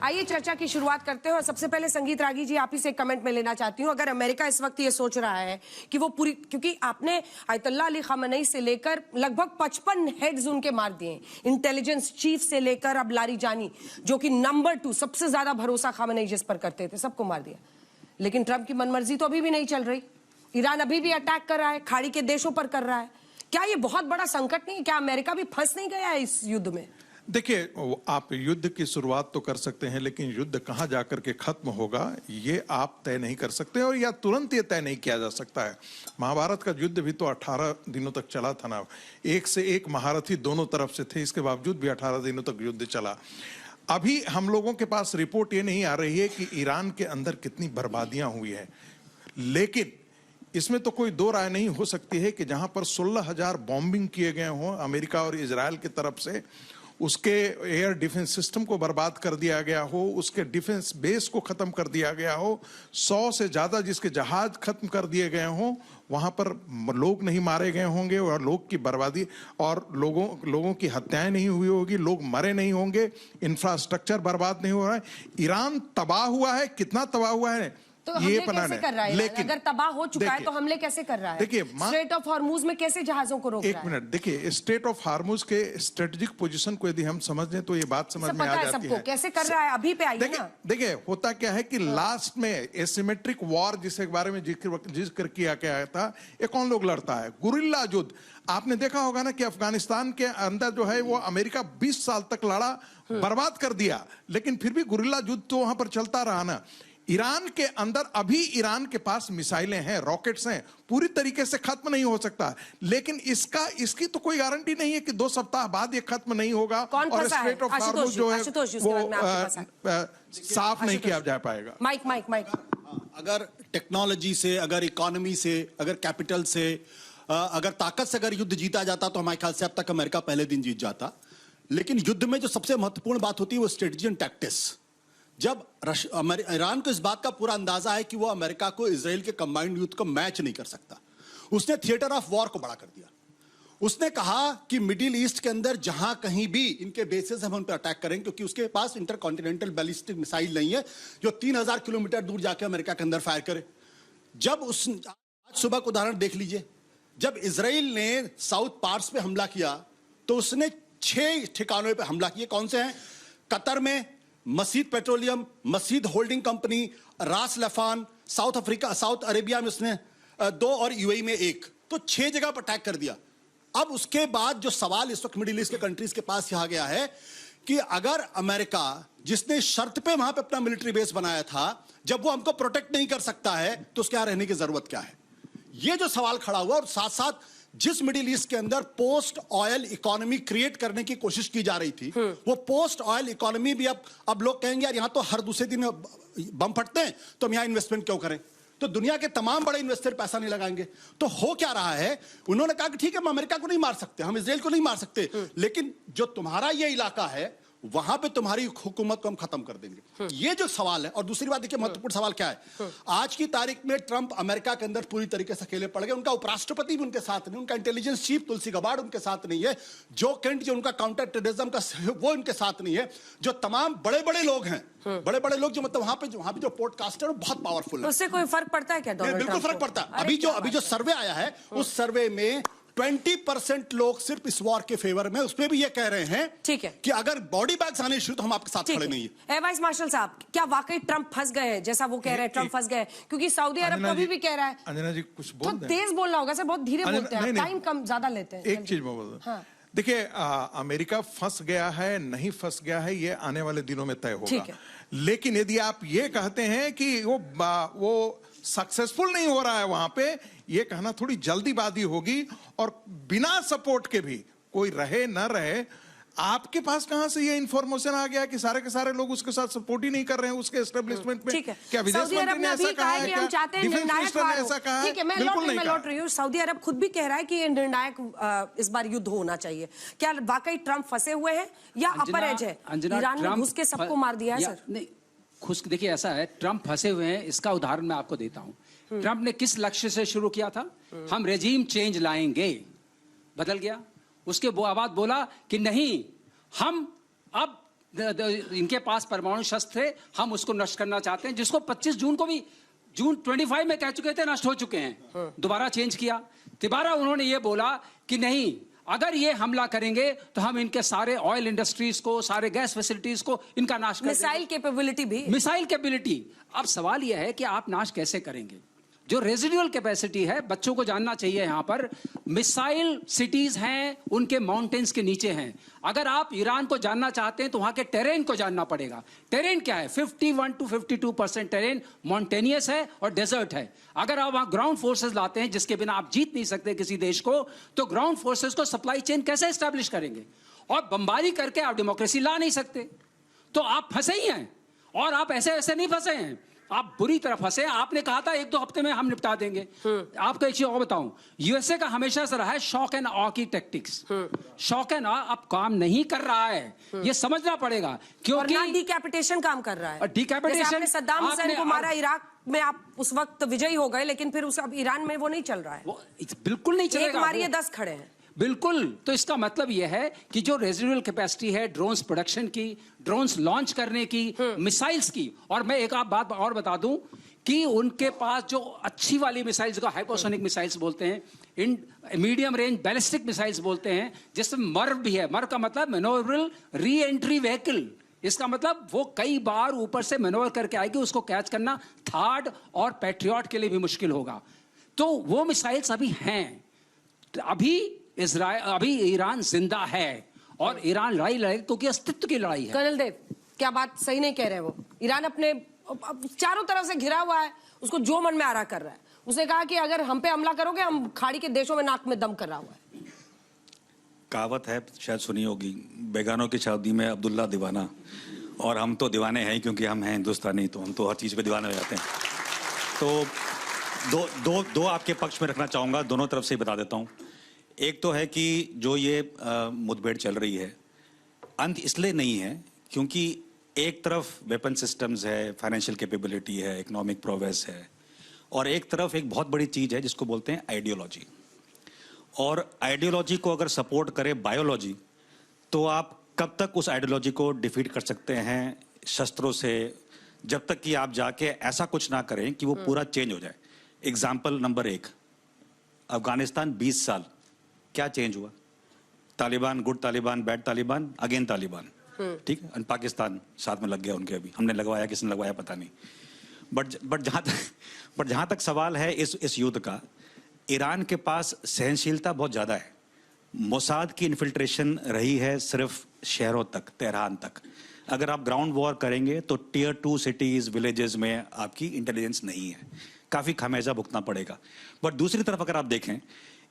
आइए चर्चा की शुरुआत करते हैं और सबसे पहले संगीत रागी जी आप ही से एक कमेंट में लेना चाहती हूँ। अगर अमेरिका इस वक्त ये सोच रहा है कि वो पूरी, क्योंकि आपने आयतुल्लाह अली खामेनी से लेकर लगभग 55 हेड्स उनके मार दिए, इंटेलिजेंस चीफ से लेकर अब लारीजानी जो कि नंबर 2 सबसे ज्यादा भरोसा खामेनी जिस पर करते थे, सबको मार दिया। लेकिन ट्रंप की मनमर्जी तो अभी भी नहीं चल रही। ईरान अभी भी अटैक कर रहा है, खाड़ी के देशों पर कर रहा है। क्या ये बहुत बड़ा संकट नहीं है? क्या अमेरिका भी फंस नहीं गया है इस युद्ध में? देखिए, आप युद्ध की शुरुआत तो कर सकते हैं, लेकिन युद्ध कहां जाकर के खत्म होगा ये आप तय नहीं कर सकते, और या तुरंत ये तय नहीं किया जा सकता है। महाभारत का युद्ध भी तो 18 दिनों तक चला था ना, एक से एक महारथी दोनों तरफ से थे, इसके बावजूद भी 18 दिनों तक युद्ध चला। अभी हम लोगों के पास रिपोर्ट ये नहीं आ रही है कि ईरान के अंदर कितनी बर्बादियां हुई हैं, लेकिन इसमें तो कोई दो राय नहीं हो सकती है कि जहां पर 16,000 बॉम्बिंग किए गए हों अमेरिका और इजराइल की तरफ से, उसके एयर डिफेंस सिस्टम को बर्बाद कर दिया गया हो, उसके डिफेंस बेस को खत्म कर दिया गया हो, 100 से ज्यादा जिसके जहाज खत्म कर दिए गए हों, वहां पर लोग नहीं मारे गए होंगे और लोग की बर्बादी और लोगों की हत्याएं नहीं हुई होगी, लोग मरे नहीं होंगे, इंफ्रास्ट्रक्चर बर्बाद नहीं हो रहा है। ईरान तबाह हुआ है, कितना तबाह हुआ है तो हमले कैसे कर रहा है? लेकिन अगर तबाह हो चुका है तो हमले कैसे कर रहा है? देखिए, स्ट्रेट ऑफ हार्मुज में कैसे जहाजों को रोक रहा है? एक मिनट देखिए, स्ट्रेट ऑफ हार्मुज के स्ट्रेटेजिक पोजीशन को यदि हम समझ लें तो ये बात समझ में आ जाती है। कैसे कर रहा है अभी पे आइए ना। देखिए होता क्या है कि लास्ट में एसिमेट्रिक वॉर जिसके बारे में जिक्र किया गया था, ये कौन लोग लड़ता है? गुरिल्ला युद्ध। आपने देखा होगा ना कि अफगानिस्तान के अंदर जो है वो अमेरिका 20 साल तक लड़ा, बर्बाद कर दिया, लेकिन फिर भी गुरिल्ला युद्ध तो वहां पर चलता रहा ना। ईरान के अंदर अभी ईरान के पास मिसाइलें हैं, रॉकेट्स हैं, पूरी तरीके से खत्म नहीं हो सकता, लेकिन इसकी तो कोई गारंटी नहीं है कि 2 सप्ताह बाद ये खत्म नहीं होगा और स्ट्रेट ऑफ हार्मुज जो है वो साफ नहीं किया जा पाएगा। माइक अगर टेक्नोलॉजी से, अगर इकोनॉमी से, अगर कैपिटल से, अगर ताकत से अगर युद्ध जीता जाता तो हमारे ख्याल से अब तक अमेरिका पहले दिन जीत जाता। लेकिन युद्ध में जो सबसे महत्वपूर्ण बात होती है वो स्ट्रेटजी एंड टैक्टिक्स। जब ईरान को इस बात का पूरा अंदाजा है कि वो अमेरिका को इजराइल के कंबाइंड युद्ध को मैच नहीं कर सकता, उसने थिएटर ऑफ वॉर को बड़ा कर दिया। उसने कहा कि मिडिल ईस्ट के अंदर जहां कहीं भी इनके बेसेस हम उन पर अटैक करेंगे, क्योंकि उसके पास इंटरकॉन्टिनेंटल बैलिस्टिक मिसाइल नहीं है जो 3000 किलोमीटर दूर जाके अमेरिका के अंदर फायर करे। जब आज सुबह का उदाहरण देख लीजिए, जब इजराइल ने साउथ पार्स पे हमला किया तो उसने 6 ठिकानों पे हमला किए। कौन से हैं? कतर में मसीद पेट्रोलियम, मसीद होल्डिंग कंपनी, रास लफान, साउथ अरेबिया में उसने 2 और यूएई में 1, तो 6 जगह पर अटैक कर दिया। अब उसके बाद जो सवाल इस वक्त मिडिल ईस्ट के कंट्रीज के पास यहां गया है कि अगर अमेरिका, जिसने शर्त पे वहां पे अपना मिलिट्री बेस बनाया था, जब वो हमको प्रोटेक्ट नहीं कर सकता है तो उसके यहां रहने की जरूरत क्या है? ये जो सवाल खड़ा हुआ, और साथ साथ जिस मिडिल ईस्ट के अंदर पोस्ट ऑयल इकोनॉमी क्रिएट करने की कोशिश की जा रही थी, वो पोस्ट ऑयल इकोनॉमी भी अब लोग कहेंगे यार यहां तो हर दूसरे दिन बम फटते हैं तो हम यहां इन्वेस्टमेंट क्यों करें? तो दुनिया के तमाम बड़े इन्वेस्टर पैसा नहीं लगाएंगे। तो हो क्या रहा है? उन्होंने कहा कि ठीक है, हम अमेरिका को नहीं मार सकते, हम इजराइल को नहीं मार सकते, लेकिन जो तुम्हारा ये इलाका है वहां पे तुम्हारी हुकूमत को हम खत्म कर देंगे। ये जो सवाल है। और दूसरी बात देखिए, महत्वपूर्ण सवाल क्या है? आज की तारीख में ट्रंप अमेरिका के अंदर पूरी तरीके से अकेले पड़ गए। उनका उपराष्ट्रपति भी उनके साथ नहीं, उनका इंटेलिजेंस चीफ तुलसी गबार्ड उनके साथ नहीं है, जो केंट जो उनका काउंटर टेररिज्म का वो उनके साथ नहीं है, जो तमाम बड़े बड़े लोग हैं, बड़े बड़े लोग जो मतलब वहां पे जो पॉडकास्टर बहुत पावरफुल है। उससे कोई फर्क पड़ता है क्या? बिल्कुल फर्क पड़ता है। अभी जो सर्वे आया है, उस सर्वे में 20% लोग सिर्फ इस वॉर के फेवर में, उसमें भी ये कह रहे हैं ठीक है कि अगर बॉडी बैग्स आने शुरू तो हम आपके साथ खड़े नहीं है। वाइस मार्शल साहब, क्या वाकई ट्रंप फंस गए हैं जैसा वो कह रहे हैं? ट्रंप फंस गए क्योंकि सऊदी अरब कभी भी कह रहा है। अंजना जी कुछ बोल तो तेज बोलना होगा सर, बहुत धीरे बोलते हैं, टाइम कम ज्यादा लेते हैं। एक चीज मैं बोल रहा हूं, देखिए अमेरिका फंस गया है नहीं फंस गया है ये आने वाले दिनों में तय होगा, लेकिन यदि आप ये कहते हैं कि वो सक्सेसफुल नहीं हो रहा है वहां पे, ये कहना थोड़ी जल्दीबाजी होगी। और बिना सपोर्ट के भी कोई रहे न रहे, आपके पास कहां से ये इंफॉर्मेशन आ गया कि सारे के सारे लोग उसके साथ सपोर्ट ही नहीं कर रहे हैं उसके एस्टेब्लिशमेंट में? क्या विदेश मंत्री ने ऐसा कहा है? कि हम चाहते हैं निर्णायक वार हो? ठीक है, मैं लौट रही हूँ। सऊदी अरब खुद भी कह रहा है कि ये निर्णायक इस बार युद्ध होना चाहिए। क्या वाकई ट्रंप फंसे हुए हैं या अपर एज है? ईरान ने घुस के सबको मार दिया है सर। नहीं, खुश देखिए ऐसा है, ट्रंप फंसे हुए हैं, इसका उदाहरण मैं आपको देता हूं। ट्रंप ने किस लक्ष्य से शुरू किया था? हम रेजीम चेंज लाएंगे, बदल गया। उसके बाद बोला कि नहीं, हम अब इनके पास परमाणु शस्त्र थे, हम उसको नष्ट करना चाहते हैं, जिसको 25 जून को भी, जून 25 में कह चुके थे नष्ट हो चुके हैं। दोबारा चेंज किया, दोबारा उन्होंने ये बोला कि नहीं, अगर ये हमला करेंगे तो हम इनके सारे ऑयल इंडस्ट्रीज को, सारे गैस फैसिलिटीज को इनका नाश कर देंगे। मिसाइल कैपेबिलिटी भी, मिसाइल कैपेबिलिटी। अब सवाल यह है कि आप नाश कैसे करेंगे? जो रेजिडुअल कैपेसिटी है, बच्चों को जानना चाहिए यहां पर, मिसाइल सिटीज हैं उनके माउंटेन्स के नीचे हैं। अगर आप ईरान को जानना चाहते हैं तो वहां के टेरेन को जानना पड़ेगा। टेरेन क्या है? 51 to 52% टेरेन माउंटेनियस है और डेजर्ट है। अगर आप वहां ग्राउंड फोर्सेस लाते हैं, जिसके बिना आप जीत नहीं सकते किसी देश को, तो ग्राउंड फोर्सेस को सप्लाई चेन कैसे एस्टैब्लिश करेंगे? और बमबारी करके आप डेमोक्रेसी ला नहीं सकते। तो आप फंसे ही हैं, और आप ऐसे ऐसे नहीं फंसे हैं, आप बुरी तरह फंसे। आपने कहा था 1-2 हफ्ते में हम निपटा देंगे। आपको एक चीज और बताऊं, यूएसए का हमेशा से रहा है शॉक एंड ऑ की टैक्टिक्स। शॉक एंड ऑ अब काम नहीं कर रहा है, ये समझना पड़ेगा, क्योंकि डिकैपिटेशन काम कर रहा है। और डिकैपिटेशन, सद्दाम हुसैन को मारा इराक में, आप उस वक्त विजयी हो गए, लेकिन फिर उस अब ईरान में वो नहीं चल रहा है। वो बिल्कुल नहीं चलेगा। एक मारिए 10 खड़े हैं। बिल्कुल। तो इसका मतलब यह है कि जो रेजिडुअल कैपेसिटी है ड्रोन्स प्रोडक्शन की, ड्रोन्स लॉन्च करने की, मिसाइल्स की, और मैं एक बात और बता दूं कि उनके पास जो अच्छी वाली मिसाइल्स को हाइपोसोनिक मिसाइल्स बोलते हैं, in medium range ballistic missiles बोलते हैं, जिसमें मर्व भी है। मर्व का मतलब मैनोवरेबल री एंट्री व्हीकल। इसका मतलब वो कई बार ऊपर से मैनोवर करके आएगी, उसको कैच करना थार्ड और पैट्रियट के लिए भी मुश्किल होगा। तो वो मिसाइल्स अभी हैं। अभी ईरान जिंदा है, और ईरान लड़ाई लड़ेगा क्योंकि अस्तित्व की लड़ाई है। कर्नल देव, क्या बात सही नहीं कह रहे वो? ईरान अपने चारों तरफ से घिरा हुआ है, उसको जो मन में आ रहा कर रहा है। उसने कहा कि अगर हम पे हमला करोगे, हम खाड़ी के देशों में नाक में दम कर रहा हुआ है। कहावत है, शायद सुनी होगी, बेगानों की शादी में अब्दुल्ला दीवाना। और हम तो दीवाने हैं क्योंकि हम हैं हिंदुस्तानी, तो हम तो हर चीज़ पे दीवाने हो जाते हैं। तो दो आपके पक्ष में रखना चाहूँगा, दोनों तरफ से ही बता देता हूँ। एक तो है कि जो ये मुठभेड़ चल रही है, अंत इसलिए नहीं है क्योंकि एक तरफ वेपन सिस्टम्स है, फाइनेंशियल कैपेबिलिटी है, इकोनॉमिक प्रोग्रेस है, और एक तरफ एक बहुत बड़ी चीज़ है जिसको बोलते हैं आइडियोलॉजी। और आइडियोलॉजी को अगर सपोर्ट करे बायोलॉजी, तो आप कब तक उस आइडियोलॉजी को डिफीट कर सकते हैं शस्त्रों से, जब तक कि आप जाके ऐसा कुछ ना करें कि वो पूरा चेंज हो जाए। एग्जाम्पल नंबर 1, अफगानिस्तान 20 साल क्या चेंज हुआ? Taliban, good Taliban, bad Taliban, again Taliban, ठीक है। पाकिस्तान साथ में लग गया उनके, अभी हमने लगवाया, किसने लगवाया पता नहीं। बट जहां तक सवाल है इस युद्ध का, ईरान के पास सहनशीलता बहुत ज्यादा है। मोसाद की इन्फिल्ट्रेशन रही है सिर्फ शहरों तक, तेहरान तक। अगर आप ग्राउंड वॉर करेंगे तो टियर 2 सिटीज, विलेजेस में आपकी इंटेलिजेंस नहीं है, काफी खामियाजा भुगतना पड़ेगा। बट दूसरी तरफ अगर आप देखें,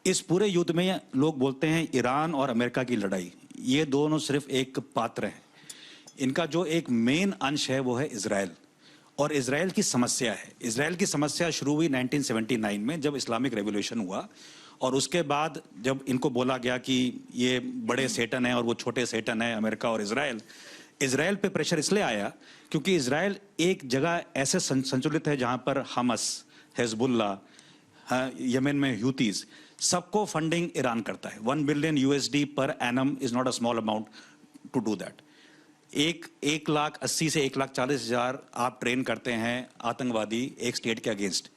इस पूरे युद्ध में लोग बोलते हैं ईरान और अमेरिका की लड़ाई, ये दोनों सिर्फ एक पात्र हैं। इनका जो एक मेन अंश है वो है इजराइल, और इजराइल की समस्या है। इजराइल की समस्या शुरू हुई 1979 में, जब इस्लामिक रेवोल्यूशन हुआ, और उसके बाद जब इनको बोला गया कि ये बड़े सेटन है और वो छोटे सेटन है, अमेरिका और इजराइल पे प्रेशर इसलिए आया क्योंकि इजराइल एक जगह ऐसे संचलित है जहां पर हमस, हिजबुल्ला, यमन में ह्यूतीज, सबको फंडिंग ईरान करता है। 1 बिलियन USD पर एनम is not a small amount to do that. 1,80,000 से 1,40,000 आप ट्रेन करते हैं आतंकवादी एक स्टेट के अगेंस्ट।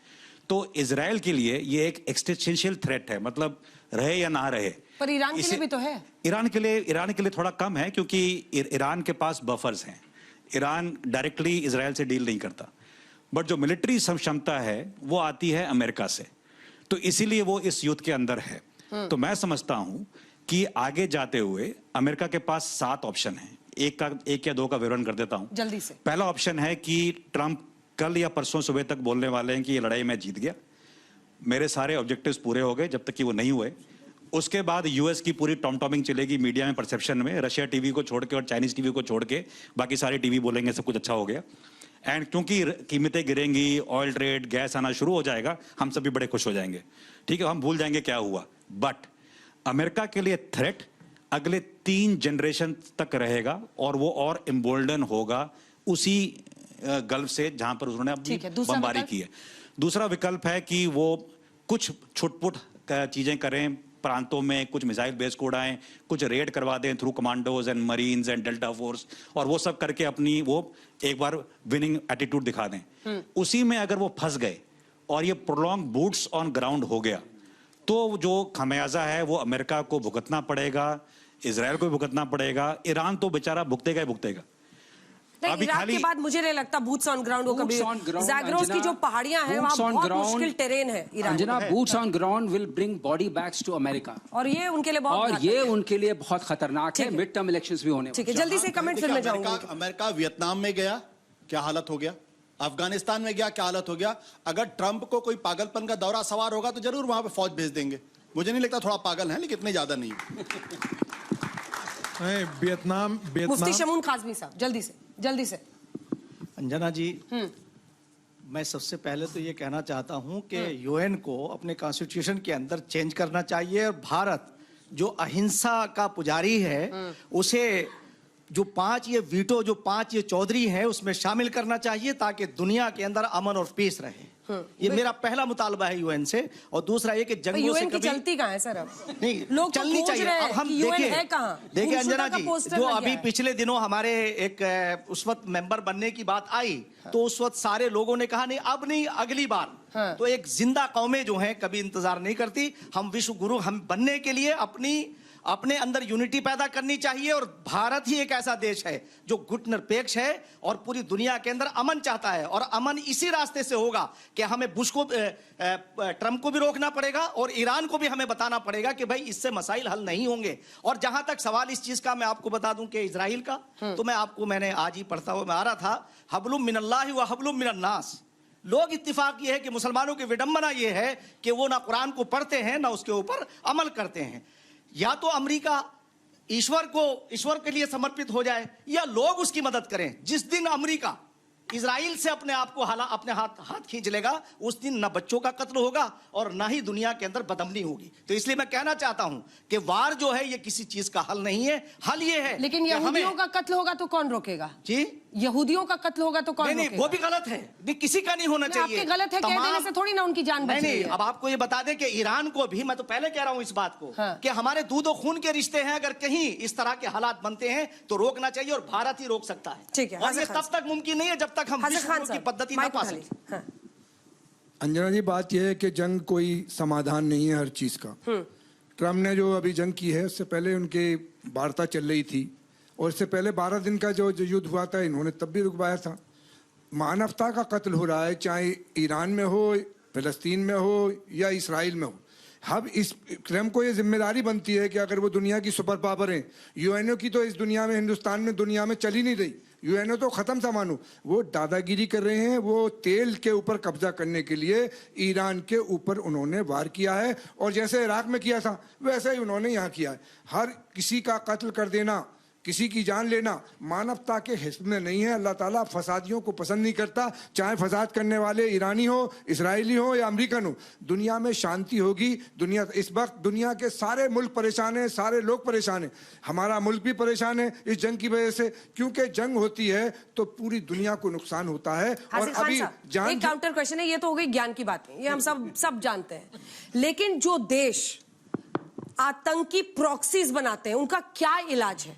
तो इजराइल के लिए ये एक एक्सिस्टेंशियल थ्रेट है, मतलब रहे या ना रहे। पर ईरान के लिए भी तो है। ईरान के लिए थोड़ा कम है क्योंकि ईरान के पास बफर्स हैं। ईरान डायरेक्टली इजराइल से डील नहीं करता, बट जो मिलिट्री क्षमता है वो आती है अमेरिका से, तो इसीलिए वो इस युद्ध के अंदर है। तो मैं समझता हूं कि आगे जाते हुए अमेरिका के पास 7 ऑप्शन हैं। एक या दो का विवरण कर देता हूं जल्दी से। पहला ऑप्शन है कि ट्रंप कल या परसों सुबह तक बोलने वाले हैं कि ये लड़ाई मैं जीत गया, मेरे सारे ऑब्जेक्टिव्स पूरे हो गए। जब तक कि वो नहीं हुए, उसके बाद यूएस की पूरी टॉम-टॉमिंग चलेगी मीडिया में, परसेप्शन में। रशिया टीवी को छोड़ के और चाइनीज टीवी को छोड़ के बाकी सारे टीवी बोलेंगे सब कुछ अच्छा हो गया। एंड क्योंकि कीमतें गिरेंगी, ऑयल ट्रेड, गैस आना शुरू हो जाएगा, हम सभी बड़े खुश हो जाएंगे, ठीक है, हम भूल जाएंगे क्या हुआ। बट अमेरिका के लिए थ्रेट अगले 3 जनरेशन तक रहेगा, और वो और एम्बोल्डन होगा उसी गल्फ से जहां पर उन्होंने अपनी बमबारी की है। दूसरा विकल्प है कि वो कुछ छुटपुट चीजें करें, प्रांतों में कुछ मिसाइल बेस को उड़ाएं, कुछ रेड करवा दें through commandos and marines and delta force, और वो सब करके अपनी वो एक बार विनिंग एटीट्यूड दिखा दें। उसी में अगर वो फंस गए और ये प्रोलॉन्ग बूट्स ऑन ग्राउंड हो गया, तो जो खमियाजा है वो अमेरिका को भुगतना पड़ेगा, इजराइल को भी भुगतना पड़ेगा, ईरान तो बेचारा भुगतेगा ही भुगतेगा। नहीं, इराक के बाद मुझे नहीं लगता बूट्स ऑन ग्राउंड वो कभी, ज़ैग्रोस की जो पहाड़ियां हैं वहां बहुत मुश्किल टेरेन है Iran. Anjana, boots on ground will bring body bags to America, और ये उनके लिए बहुत खतरनाक है। मिड टर्म इलेक्शंस भी होने। ठीक है, जल्दी से कमेंट फिर मैं जाऊंगा। अमेरिका वियतनाम में गया, क्या हालत हो गया? अफगानिस्तान में गया, क्या हालत हो गया? अगर ट्रंप को कोई पागलपन का दौरा सवार होगा तो जरूर वहां पे फौज भेज देंगे। मुझे नहीं लगता, थोड़ा पागल है लेकिन इतने ज्यादा नहीं। वियतनाम मुफ्ती शमून काज़मी साहब, जल्दी से। अंजना जी, मैं सबसे पहले तो ये कहना चाहता हूं कि यूएन को अपने कॉन्स्टिट्यूशन के अंदर चेंज करना चाहिए, और भारत जो अहिंसा का पुजारी है उसे जो 5 ये चौधरी हैं उसमें शामिल करना चाहिए, ताकि दुनिया के अंदर अमन और पीस रहे। ये मेरा पहला मुतालबा है यूएन से। और दूसरा ये कि जंगों से कभी चलती कहाँ है सर? अब नहीं, लोग चलनी चाहिए। अब हम देखिए अंजना जी, जो अभी पिछले दिनों हमारे एक उस वक्त मेंबर बनने की बात आई, तो उस वक्त सारे लोगों ने कहा नहीं अब नहीं, अगली बार। तो एक जिंदा कौमें जो हैं कभी इंतजार नहीं करती। हम विश्व गुरु हम बनने के लिए अपने अंदर यूनिटी पैदा करनी चाहिए, और भारत ही एक ऐसा देश है जो गुटनिरपेक्ष है और पूरी दुनिया के अंदर अमन चाहता है। और अमन इसी रास्ते से होगा कि हमें बुश को ट्रंप को भी रोकना पड़ेगा, और ईरान को भी हमें बताना पड़ेगा कि भाई इससे मसाइल हल नहीं होंगे। और जहां तक सवाल इस चीज का, मैं आपको बता दूं कि इजराइल का, तो मैंने आज ही पढ़ता हुआ मैं आ रहा था, हब्लुम मिनल्लाहि व हब्लुम मिनन्नास। लोग इत्तिफाक ये है कि मुसलमानों की विडंबना ये है कि वो ना कुरान को पढ़ते हैं ना उसके ऊपर अमल करते हैं। या तो अमेरिका ईश्वर के लिए समर्पित हो जाए, या लोग उसकी मदद करें। जिस दिन अमेरिका इजराइल से अपने हाथ खींच लेगा, उस दिन ना बच्चों का कत्ल होगा और ना ही दुनिया के अंदर बदअमनी होगी। तो इसलिए मैं कहना चाहता हूं कि वार जो है ये किसी चीज का हल नहीं है। हल ये है, लेकिन यहूदियों का कत्ल होगा तो कौन रोकेगा? जी, यहूदियों का कत्ल होगा तो कौन रोकेगा? नहीं, वो भी गलत है। नहीं, किसी का नहीं होना चाहिए। आपके गलत है कह देने से थोड़ी ना उनकी जान बच रही है। अब आपको ये बता दें कि ईरान को भी, मैं तो पहले कह रहा हूं इस बात को, कि हमारे दूध और खून के रिश्ते हैं। अगर कहीं इस तरह के हालात बनते हैं तो रोकना चाहिए, और भारत ही रोक सकता है। ठीक है, और ये तब तक मुमकिन नहीं है जब तक हम की पद्धति ना पा सकें। अंजना जी, बात यह है कि जंग कोई समाधान नहीं है हर चीज का। ट्रम्प ने जो अभी जंग की है, उससे पहले उनकी वार्ता चल रही थी, और इससे पहले 12 दिन का जो युद्ध हुआ था इन्होंने तब भी रुकवाया था। मानवता का कत्ल हो रहा है, चाहे ईरान में हो, फिलिस्तीन में हो या इसराइल में हो। अब इस ट्रम्प को ये जिम्मेदारी बनती है कि अगर वो दुनिया की सुपर पावर है, यूएनओ की तो इस दुनिया में, हिंदुस्तान में, दुनिया में चल ही नहीं रही। यूएनओ तो खत्म सा मानो, वो दादागिरी कर रहे हैं। वो तेल के ऊपर कब्जा करने के लिए ईरान के ऊपर उन्होंने वार किया है, और जैसे इराक में किया था वैसे ही उन्होंने यहाँ किया है। हर किसी का कत्ल कर देना, किसी की जान लेना मानवता के हिस्से में नहीं है। अल्लाह ताला फसादियों को पसंद नहीं करता, चाहे फसाद करने वाले ईरानी हो, इसराइली हो या अमेरिकन हो। दुनिया में शांति होगी। दुनिया इस वक्त दुनिया के सारे मुल्क परेशान हैं, सारे लोग परेशान हैं। हमारा मुल्क भी परेशान है इस जंग की वजह से, क्योंकि जंग होती है तो पूरी दुनिया को नुकसान होता है। और अभी एक काउंटर क्वेश्चन है, ये तो हो गई ज्ञान की बात, ये हम सब जानते हैं, लेकिन जो देश आतंकी प्रॉक्सीज बनाते हैं उनका क्या इलाज है?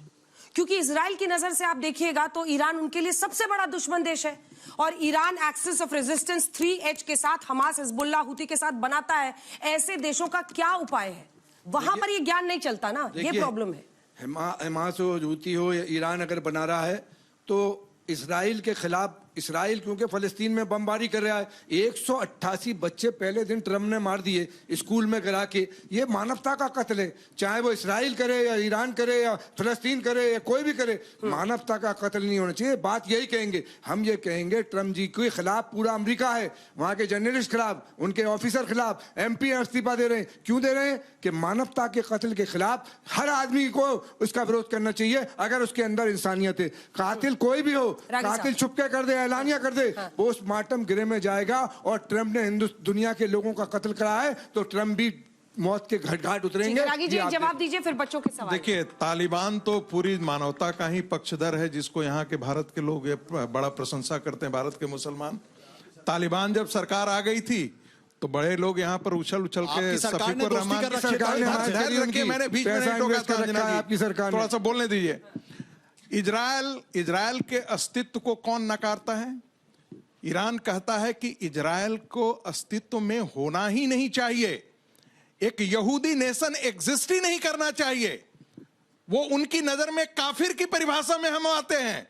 क्योंकि इजराइल की नजर से आप देखिएगा तो ईरान उनके लिए सबसे बड़ा दुश्मन देश है, और Iran axis of resistance 3H के साथ, हमास, हिजबुल्लाह, हुती के साथ बनाता है। ऐसे देशों का क्या उपाय है? वहां पर ये ज्ञान नहीं चलता ना, ये प्रॉब्लम है। हमास हो, हुती हो या ईरान अगर बना रहा है तो इसराइल के खिलाफ, इसराइल क्योंकि फलस्तीन में बमबारी कर रहा है, 188 बच्चे पहले दिन ट्रम्प ने मार दिए स्कूल में गिरा के। ये मानवता का कत्ल है, चाहे वो इसराइल करे या ईरान करे या फलस्तीन करे या कोई भी करे, मानवता का कत्ल नहीं होना चाहिए। बात यही कहेंगे हम, ये कहेंगे ट्रम्प जी के खिलाफ पूरा अमेरिका है, वहां के जर्नलिस्ट खिलाफ, उनके ऑफिसर खिलाफ, MP इस्तीफा दे रहे हैं। क्यों दे रहे हैं? कि मानवता के कत्ल के खिलाफ हर आदमी को उसका विरोध करना चाहिए अगर उसके अंदर इंसानियत है। कातिल कोई भी हो, कातिल छुपके कर दे, ऐलानिया कर दे, पोस्टमार्टम गिरे में जाएगा। और ट्रम्प ने दुनिया के लोगों का कत्ल करा है तो ट्रम्प भी मौत के घाट उतरेंगे। जवाब दीजिए फिर बच्चों के सवाल। देखिए, तालिबान तो पूरी मानवता का ही पक्षधर है, जिसको यहाँ के भारत के लोग बड़ा प्रशंसा करते हैं, भारत के मुसलमान। तालिबान जब सरकार आ गई थी तो बड़े लोग यहाँ पर उछल उछल के आपकी सरकार ने सफीकुर दोस्ती रहमान कर रखी है, सरकार ने हमारे ध्यान शरीर रखिए, की मैंने बीच में पैसा नहीं टोका इन्वेस्ट कर था रखा अंजना है जी। आपकी सरकार ने। थोड़ा सा बोलने दीजिए। इजराइल के अस्तित्व को कौन नकारता है? ईरान कहता है कि इजराइल को अस्तित्व में होना ही नहीं चाहिए, एक यहूदी नेशन एग्जिस्ट ही नहीं करना चाहिए, वो उनकी नजर में काफिर की परिभाषा में हम आते हैं।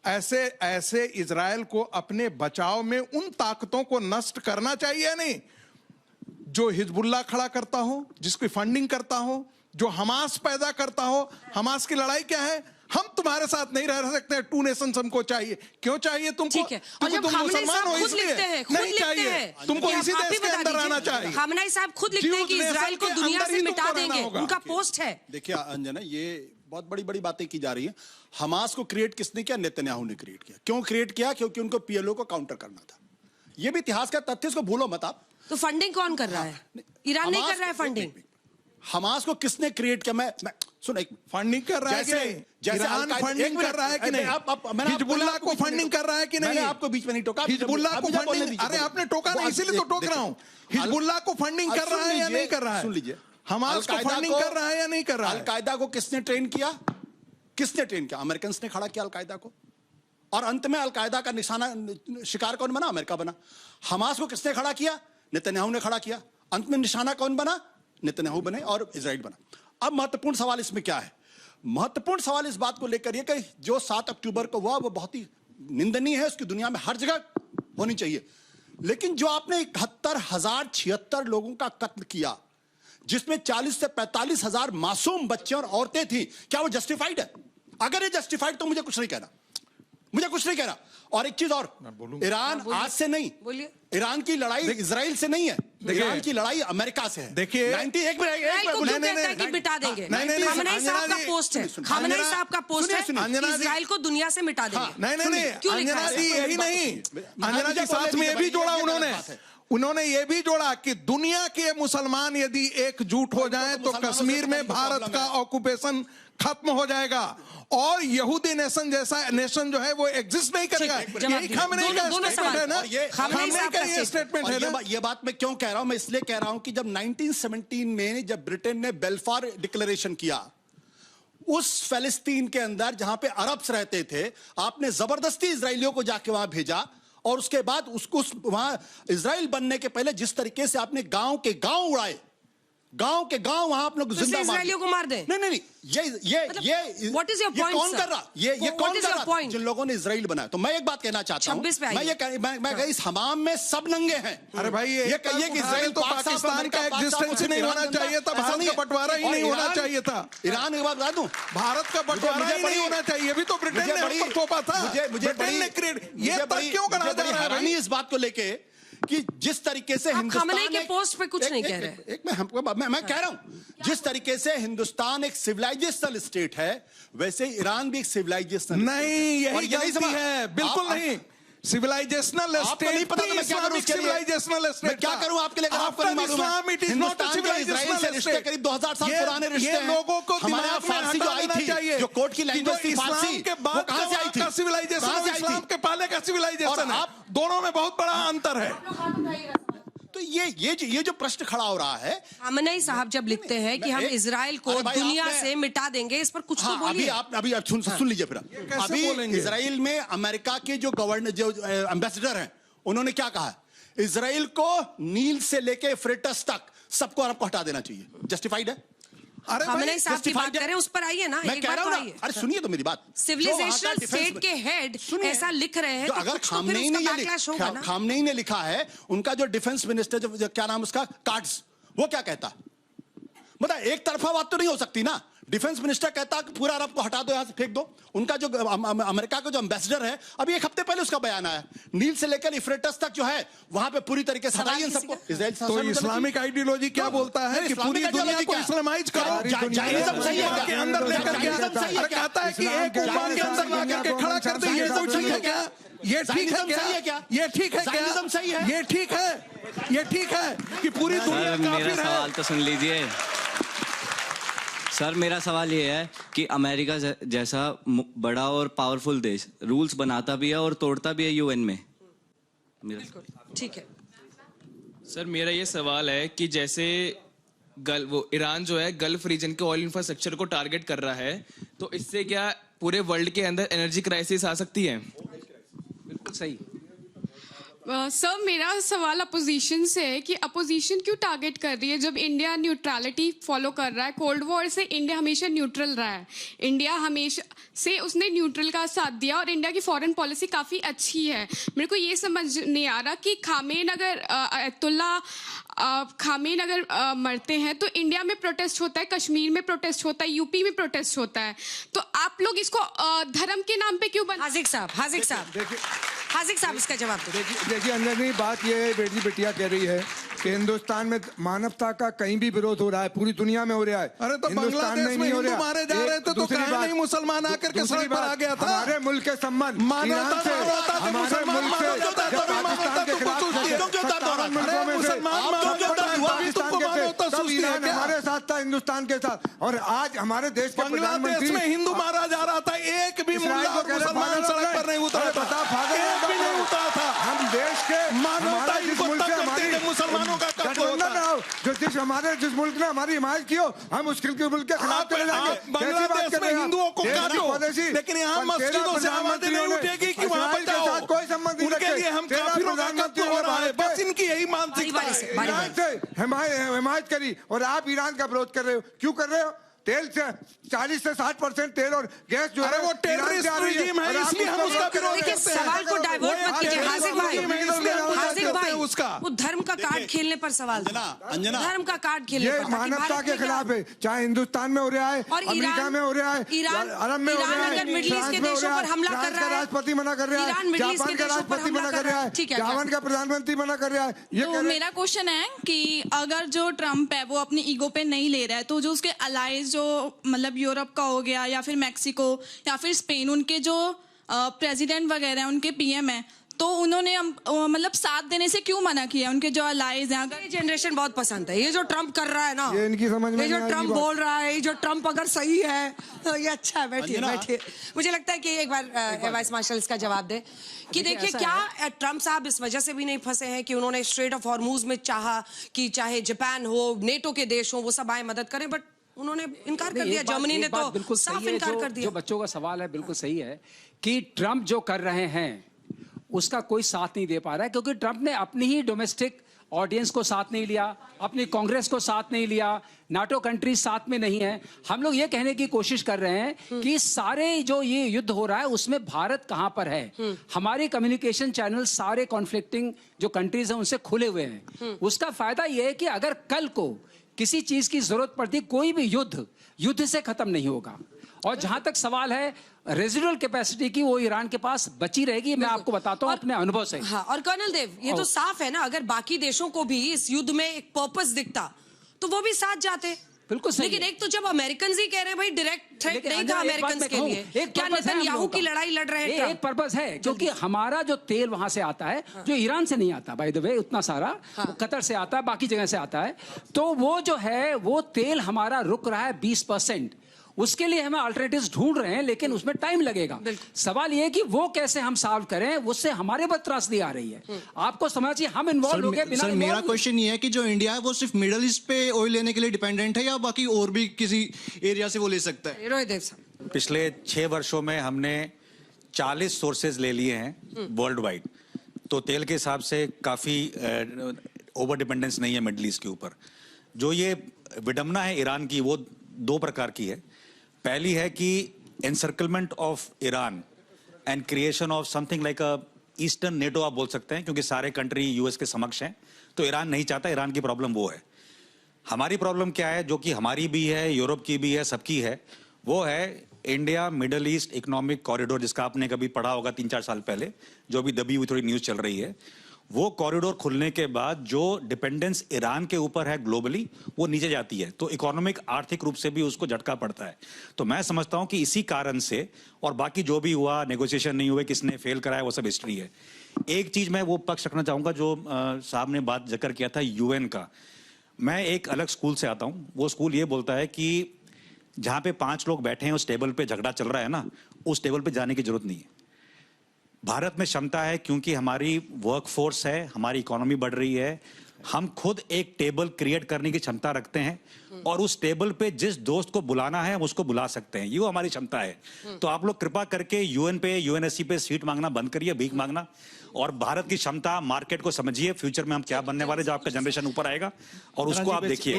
ऐसे इजराइल को अपने बचाव में उन ताकतों को नष्ट करना चाहिए नहीं जो हिजबुल्लाह खड़ा करता हो, जिसकी फंडिंग करता हो, जो हमास पैदा करता हो। हमास की लड़ाई क्या है? हम तुम्हारे साथ नहीं रह सकते, टू नेशंस हमको चाहिए। क्यों चाहिए तुमको? ठीक है। और जब तुम खामनेई मुसलमान साहब हो खुद इसलिए लिखते हैं, खुद नहीं लिखते चाहिए हैं, तुमको कि इसी आप देश ही के बता अंदर दीजिए। रहना चाहिए। खामनेई साहब खुद लिखते हैं कि Jews इजराइल को nation के दुनिया अंदर से ही मिटा तुमको रहना देंगे, होगा। उनका पोस्ट है। देखिए अंजना, ये बहुत बड़ी बड़ी बातें की जा रही हैं। हमास को क्रिएट किसने किया? नेतन्याहू ने क्रिएट किया। क्यों क्रिएट किया? क्योंकि उनको पीएलओ को काउंटर करना था। ये भी इतिहास का तथ्य, इसको भूलो मत आप। तो फंडिंग कौन कर रहा है? ईरान नहीं कर रहा है फंडिंग। हमास को किसने क्रिएट किया? मैं सुन, एक फंडिंग कर रहा है कि नहीं? ईरान फंडिंग कर रहा है कि नहीं? हिजबुल्लाह को फंडिंग कर रहा है कि नहीं? मैंने आपको बीच में नहीं टोका। हिजबुल्लाह को फंडिंग, अरे आपने टोका नहीं, इसीलिए तो टोक रहा हूं। हिजबुल्लाह को फंडिंग कर रहा है या नहीं कर रहा है? सुन लीजिए, हमास को फंडिंग कर रहा है या नहीं कर रहा है? अलकायदा को किसने ट्रेन किया? किसने ट्रेन किया? अमेरिकन ने खड़ा किया अलकायदा को, और अंत में अलकायदा का निशाना शिकार कौन बना? अमेरिका बना। हमास को किसने खड़ा किया? नेतन्याहू ने खड़ा किया। अंत में निशाना कौन बना? नेतन्याहू बने और इजराइल बना। अब महत्वपूर्ण सवाल इसमें क्या है? महत्वपूर्ण सवाल इस बात को लेकर यह कि जो 7 अक्टूबर को हुआ वो बहुत ही निंदनीय है, उसकी दुनिया में हर जगह होनी चाहिए। लेकिन जो आपने 71,076 लोगों का कत्ल किया, जिसमें 40 से 45 हजार मासूम बच्चे और औरतें थी, क्या वो जस्टिफाइड है? अगर ये जस्टिफाइड तो मुझे कुछ नहीं कहना, मुझे कुछ नहीं कहना। और एक चीज और, ईरान आज से नहीं, ईरान की लड़ाई इजराइल से नहीं है, ईरान की लड़ाई अमेरिका से है। देखिए, इजराइल को क्यों कहता है कि मिटा देंगे? खामनेई साहब का पोस्ट है, खामनेई साहब का पोस्ट है, इजराइल को दुनिया से मिटा देंगे। नहीं, क्यों लिखा अंजना है? जी यही नहीं, अंजना जी साथ में ये भी जोड़ा उन्होंने ये भी जोड़ा कि दुनिया के मुसलमान यदि एकजुट हो जाएं तो कश्मीर में भारत का ऑक्यूपेशन खत्म हो जाएगा और यहूदी नेशन जैसा नेशन जो है वो एग्जिस्ट नहीं करेगा। यही खामनेई का स्टेटमेंट है ना, खामनेई का ये स्टेटमेंट है ना। ये बात मैं क्यों कह रहा हूं? मैं इसलिए कह रहा हूं कि जब 1917 में जब ब्रिटेन ने बेल्फार डिक्लेरेशन किया, उस फिलिस्तीन के अंदर जहां पे अरब्स रहते थे, आपने जबरदस्ती इजराइलियों को जाके वहां भेजा, और उसके बाद उसको वहां इजराइल बनने के पहले जिस तरीके से आपने गांव के गांव उड़ाए, गांव के गांव वहां आप लोग जिंदा इजराइलियों को मार दें? नहीं, ये व्हाट इज योर पॉइंट? कौन कर रहा? ये कौन कर रहा? जिन लोगों ने इजराइल बनाया। तो मैं एक बात कहना चाहता हूं, मैं इस हमाम में सब नंगे हैं। अरे भाई, ये कहिए कि इजराइल तो पाकिस्तान का एग्जिस्टेंस नहीं होना चाहिए था, भारत का बंटवारा ही नहीं होना चाहिए था। ईरान की बात बता दूं, भारत का बंटवारा ही नहीं होना चाहिए, भी तो ब्रिटेन ने हम पर थोपा था। ब्रिटेन ने क्रिएट, ये तर्क क्यों करा जा रहा है भाई? इस बात को लेके कि जिस तरीके से खामनेई के पोस्ट पे कुछ नहीं कह रहे। मैं कह रहा हूं, जिस तरीके से हिंदुस्तान एक सिविलाइजेशनल स्टेट है, वैसे ईरान भी एक सिविलाइजेशनल नहीं, यही गलती है, बिल्कुल नहीं। सिविलाइजेशनल आपको नहीं पता तो मैं क्या करूं? सिविलाइजेशनल स्टेट मैं क्या करूं आपके लिए? आपको नहीं मालूम है, हिंदुस्तान के इजराइल से रिश्ते करीब 2000 साल पुराने रिश्ते हैं। लोगों को हमारे यहाँ फारसी जो आई थी, जो कोर्ट की लैंग्वेज थी फारसी, वो कहां से आई थी? सिविलाइजेशन और इस्लाम के पहले का सिविलाइजेशन है, दोनों में बहुत बड़ा अंतर है। तो ये जो प्रश्न खड़ा हो रहा है, खामनेई साहब जब लिखते हैं कि हम इजराइल को दुनिया से मिटा देंगे, इस पर कुछ तो बोलिए। अभी सुन लीजिए फिर। अभी इजराइल में अमेरिका के जो गवर्नर, जो एम्बेसडर हैं, उन्होंने क्या कहा है? इजराइल को नील से लेके यूफ्रेटिस तक सबको अरब को हटा देना चाहिए। जस्टिफाइड है? अरे खामनेई साहब की बात करें, उस पर आइए ना, मैं कह रहा हूं। अरे सुनिए तो मेरी बात। सिविलाइजेशनल स्टेट के हेड ऐसा लिख रहे हैं, तो अगर खामनेई ने लिखा है, उनका जो डिफेंस मिनिस्टर, जो क्या नाम उसका, कार्ड्स, वो क्या कहता है? मतलब एक तरफा बात तो नहीं हो सकती ना। डिफेंस मिनिस्टर कहता कि पूरा अरब को हटा दो, यहां से फेंक दो। उनका जो अमेरिका का जो एम्बेसडर है, अभी एक हफ्ते पहले उसका बयान आया, नील से लेकर यूफ्रेटिस तक जो है वहां पे पूरी तरीके से हटाइए सबको। तो इस्लामिक आइडियोलॉजी क्या बोलता है कि पूरी दुनिया को इस्लामाइज करो? जायनिज्म सही है के अंदर लेकर के कहता है कि एक उम्मा के अंदर ला करके खड़ा कर दे, ये सब ठीक है क्या? ये ठीक है क्या? ये ठीक है क्या? सही है? ये ठीक है? ये ठीक है कि पूरी दुनिया काफिर है? मेरा सवाल तो सुन लीजिए सर। मेरा सवाल ये है कि अमेरिका जैसा बड़ा और पावरफुल देश रूल्स बनाता भी है और तोड़ता भी है यूएन में। ठीक है, सर मेरा ये सवाल है कि जैसे ईरान जो है गल्फ रीजन के ऑयल इंफ्रास्ट्रक्चर को टारगेट कर रहा है, तो इससे क्या पूरे वर्ल्ड के अंदर एनर्जी क्राइसिस आ सकती है? बिल्कुल सही। सर मेरा सवाल अपोजिशन से है कि अपोजिशन क्यों टारगेट कर रही है जब इंडिया न्यूट्रलिटी फॉलो कर रहा है। कोल्ड वॉर से इंडिया हमेशा न्यूट्रल रहा है, इंडिया हमेशा से उसने न्यूट्रल का साथ दिया और इंडिया की फॉरेन पॉलिसी काफ़ी अच्छी है। मेरे को ये समझ नहीं आ रहा कि खामेन अगर मरते हैं तो इंडिया में प्रोटेस्ट होता है, कश्मीर में प्रोटेस्ट होता है, यूपी में प्रोटेस्ट होता है, तो आप लोग इसको धर्म के नाम पे क्यों हाजिक साहब इसका जवाब दो। देखिए अंजनी, बात यह है, बेटी बिटिया कह रही है कि हिंदुस्तान में मानवता का कहीं भी विरोध हो रहा है, पूरी दुनिया में हो रहा है। अरे तो बांग्लादेश में हिंदू मारे जा रहे थे तो कहीं नहीं मुसलमान आकर के सड़क पर आ गया था। हमारे मुल्क के संबंध ईरान से, हमारे मुल्क से पाकिस्तान के खिलाफ ईरान हमारे साथ था, हिंदुस्तान के साथ। और आज हमारे देश के बांग्लादेश में हिंदू मारा जा रहा था, एक भी मुसलमान सड़क पर नहीं उतरा था, एक भी नहीं उतरा था। हम देश के मानवता इनको तब करते थे, मुसलमानों का कत्ल होता है। जिस मुल्क ने हमारी हिमायत की हो, हम उस मुल्क के खिलाफ चले जाएंगे। बांग्लादेश में हिंदुओं को काटो, लेकिन यहाँ मस्जिदों से आवाजें नहीं उठेगी कि वहाँ पर जाओ। कोई संबंध नहीं, उनके लिए हम काफिरों का कत्ल हो रहा है, बस इनकी यही मानसिकता है। ईरान से हिमायत करी और आप ईरान का विरोध कर रहे हो, क्यों कर रहे हो? तेल से 40 से 60% तेल और गैस जो है वो टेररिस्ट रेजिम है, इसलिए हम उसका विरोध करते हैं। सवाल को डाइवर्ट मत कीजिए हाजिक भाई, उसका वो धर्म का कार्ड खेलने पर सवाल था। अंजना, धर्म का कार्ड खेलने पर, मानवता के खिलाफ है, चाहे हिंदुस्तान में हो रहा है, अमेरिका में हो रहा है, अरब में हो रहा है, अगर मिडिल ईस्ट के देशों पर हमला कर रहा है, राष्ट्रपति मना कर रहा है, जापान का राष्ट्रपति मना कर रहा है, जापान का प्रधानमंत्री मना कर रहा है। तो मेरा क्वेश्चन है कि अगर जो ट्रम्प है वो अपनी ईगो पे नहीं ले रहा है, तो जो उसके अलाइज जो मतलब यूरोप का हो गया या फिर मैक्सिको या फिर स्पेन, उनके जो प्रेसिडेंट वगैरह हैं, उनके पीएम हैं, तो उन्होंने मतलब साथ देने से क्यों मना किया? उनके जो अलाइज हैं, अगर ये जनरेशन बहुत पसंद है ये जो ट्रम्प कर रहा है ना, ये इनकी समझ में ये जो ट्रम्प बोल रहा है, ये जो ट्रम्प अगर सही है तो ये अच्छा है। बैठिए। मुझे लगता है कि एक बार वाइस मार्शल इसका जवाब दे कि देखिए क्या ट्रम्प साहब इस वजह से भी नहीं फंसे हैं कि उन्होंने स्ट्रेट ऑफ हॉर्मूज में चाहा कि चाहे जापान हो, नेटो के देश हो, वो सब आए मदद करें, बट उन्होंने इनकार कर दिया। जर्मनी ने तो बिल्कुल साफ इनकार कर दिया। जो बच्चों का सवाल है बिल्कुल सही है कि ट्रम्प जो कर रहे हैं उसका कोई साथ नहीं दे पा रहा है, क्योंकि ट्रम्प ने अपनी ही डोमेस्टिक ऑडियंस को साथ नहीं लिया, अपनी कांग्रेस को साथ नहीं लिया, नाटो कंट्रीज साथ में नहीं है। हम लोग ये कहने की कोशिश कर रहे हैं कि सारे जो ये युद्ध हो रहा है उसमें भारत कहां पर है। हमारे कम्युनिकेशन चैनल सारे कॉन्फ्लिक्टिंग जो कंट्रीज हैं उनसे खुले हुए हैं। उसका फायदा ये है कि अगर कल को किसी चीज की जरूरत पड़ती, कोई भी युद्ध से खत्म नहीं होगा। और जहां तक सवाल है रेजिडुअल कैपेसिटी की, वो ईरान के पास बची रहेगी, मैं आपको बताता हूं अपने अनुभव से। हाँ, और कर्नल देव, ये तो साफ है ना, अगर बाकी देशों को भी इस युद्ध में एक पर्पस दिखता तो वो भी साथ जाते। बिल्कुल सही। लेकिन एक तो जब अमेरिकन ही कह रहे हैं भाई डायरेक्ट थ्रेट नहीं था अमेरिकन के लिए, क्या नेतन्याहू की लड़ाई लड़ रहे हैं? एक पर्पस है, क्योंकि हमारा जो तेल वहां से आता है, जो ईरान से नहीं आता बाय द वे, उतना सारा वो कतर से आता है, बाकी जगह से आता है, तो वो जो है वो तेल हमारा रुक रहा है 20%। उसके लिए हमें अल्टरनेटिव्स ढूंढ रहे हैं, लेकिन उसमें टाइम लगेगा। सवाल ये है कि वो कैसे हम सॉल्व करें, उससे हमारे पर त्रासदी आ रही है। आपको समझना चाहिए हम इन्वॉल्व हो गए बिना। सर मेरा क्वेश्चन ये है कि जो इंडिया है वो सिर्फ मिडिल ईस्ट पे ऑयल लेने के लिए डिपेंडेंट है या बाकी और भी किसी एरिया से वो ले सकता है? रोहित देव साहब, पिछले 6 वर्षों में हमने 40 सोर्सेज ले लिए हैं वर्ल्ड वाइड, तो तेल के हिसाब से काफी ओवर डिपेंडेंस नहीं है मिडिल ईस्ट के ऊपर। जो ये विडंबना है ईरान की, वो 2 प्रकार की है। पहली है कि encirclement of Iran and creation of something like a eastern NATO आप बोल सकते हैं, क्योंकि सारे कंट्री यूएस के समक्ष हैं, तो ईरान नहीं चाहता। ईरान की प्रॉब्लम वो है। हमारी प्रॉब्लम क्या है, जो कि हमारी भी है, यूरोप की भी है, सबकी है, वो है India middle east economic corridor, जिसका आपने कभी पढ़ा होगा 3-4 साल पहले, जो भी दबी हुई थोड़ी न्यूज चल रही है। वो कॉरिडोर खुलने के बाद जो डिपेंडेंस ईरान के ऊपर है ग्लोबली, वो नीचे जाती है, तो इकोनॉमिक आर्थिक रूप से भी उसको झटका पड़ता है। तो मैं समझता हूं कि इसी कारण से, और बाकी जो भी हुआ, नेगोशिएशन नहीं हुए, किसने फेल कराया, वो सब हिस्ट्री है। एक चीज मैं वो पक्ष रखना चाहूंगा जो साहब ने बात जिक्र किया था यूएन का। मैं एक अलग स्कूल से आता हूं। वो स्कूल ये बोलता है कि जहां पे 5 लोग बैठे हैं, उस टेबल पे झगड़ा चल रहा है ना, उस टेबल पे जाने की जरूरत नहीं है। भारत में क्षमता है, क्योंकि हमारी वर्कफोर्स है, हमारी इकोनॉमी बढ़ रही है, हम खुद एक टेबल क्रिएट करने की क्षमता रखते हैं और उस टेबल पे जिस दोस्त को बुलाना है हम उसको बुला सकते हैं, ये हमारी क्षमता है। तो आप लोग कृपा करके यूएन पे, यूएनएससी पे सीट मांगना बंद करिए, भीख मांगना, और भारत की क्षमता, मार्केट को समझिए, फ्यूचर में हम क्या बनने वाले, जो आपका जनरेशन ऊपर आएगा, और उसको आप देखिए।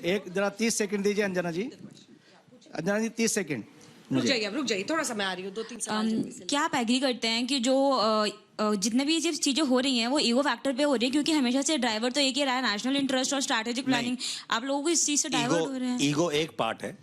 एक जरा 30 सेकंड दीजिए अंजना जी। अंजना जी 30 सेकंड रुक जाइए, थोड़ा सा मैं आ रही हूँ, 2-3 सवाल। क्या आप एग्री करते हैं कि जो जितने भी ये चीजें हो रही हैं वो ईगो फैक्टर पे हो रही है, क्योंकि हमेशा से ड्राइवर तो एक ही रहा है, नेशनल इंटरेस्ट और स्ट्रैटेजिक प्लानिंग, आप लोगों को इस चीज से डाइवर्ट हो रहे हैं। ईगो एक पार्ट है,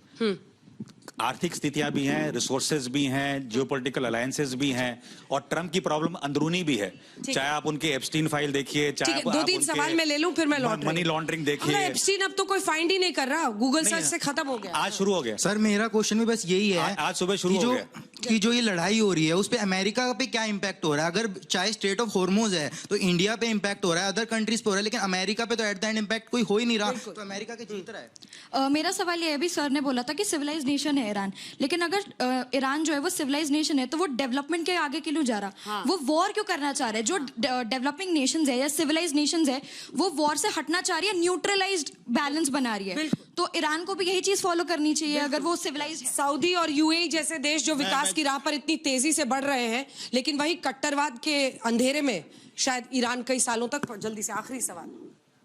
आर्थिक स्थितियां भी हैं, रिसोर्सेज भी हैं, जियोपॉलिटिकल अलायंसेस भी हैं, और ट्रम्प की प्रॉब्लम अंदरूनी भी है। चाहे आप उनके एप्स्टीन फाइल देखिए, चाहे आप 2-3 सवाल मैं ले लूं, फिर मैं लौट मनी लॉन्ड्रिंग देखिए। एप्स्टीन अब तो कोई फाइंड ही नहीं कर रहा, गूगल सर्च से खत्म हो गया, आज शुरू हो गया। सर मेरा क्वेश्चन भी बस यही है, आज सुबह शुरू हो गया कि जो ये लड़ाई हो रही है उस पे अमेरिका पे क्या इम्पैक्ट हो रहा है? अगर चाहे स्ट्रेट ऑफ हॉर्मोज है तो इंडिया पे इम्पैक्ट हो रहा है, अदर कंट्रीज पे हो रहा है, लेकिन अमेरिका पे तो एट द एंड इम्पैक्ट कोई हो ही नहीं रहा, तो अमेरिका के जीत रहा है। मेरा सवाल ये है, अभी सर ने बोला था कि सिविलाइज नेशन है ईरान, लेकिन अगर ईरान जो है वो सिविलाइज नेशन है तो वो डेवलपमेंट के आगे क्यों जा रहा? वो वॉर क्यों करना चाह रहा है? जो डेवलपिंग नेशंस है या सिविलाइज नेशंस है वो वॉर से हटना चाह रही है, न्यूट्रलाइज्ड बैलेंस बना रही है, तो ईरान को भी यही चीज फॉलो करनी चाहिए अगर वो सिविलाइज है। सऊदी और यूएई जैसे देश जो विकास की राह पर इतनी तेजी से बढ़ रहे हैं, लेकिन वही कट्टरवाद के अंधेरे में शायद ईरान कई सालों तक। जल्दी से आखिरी सवाल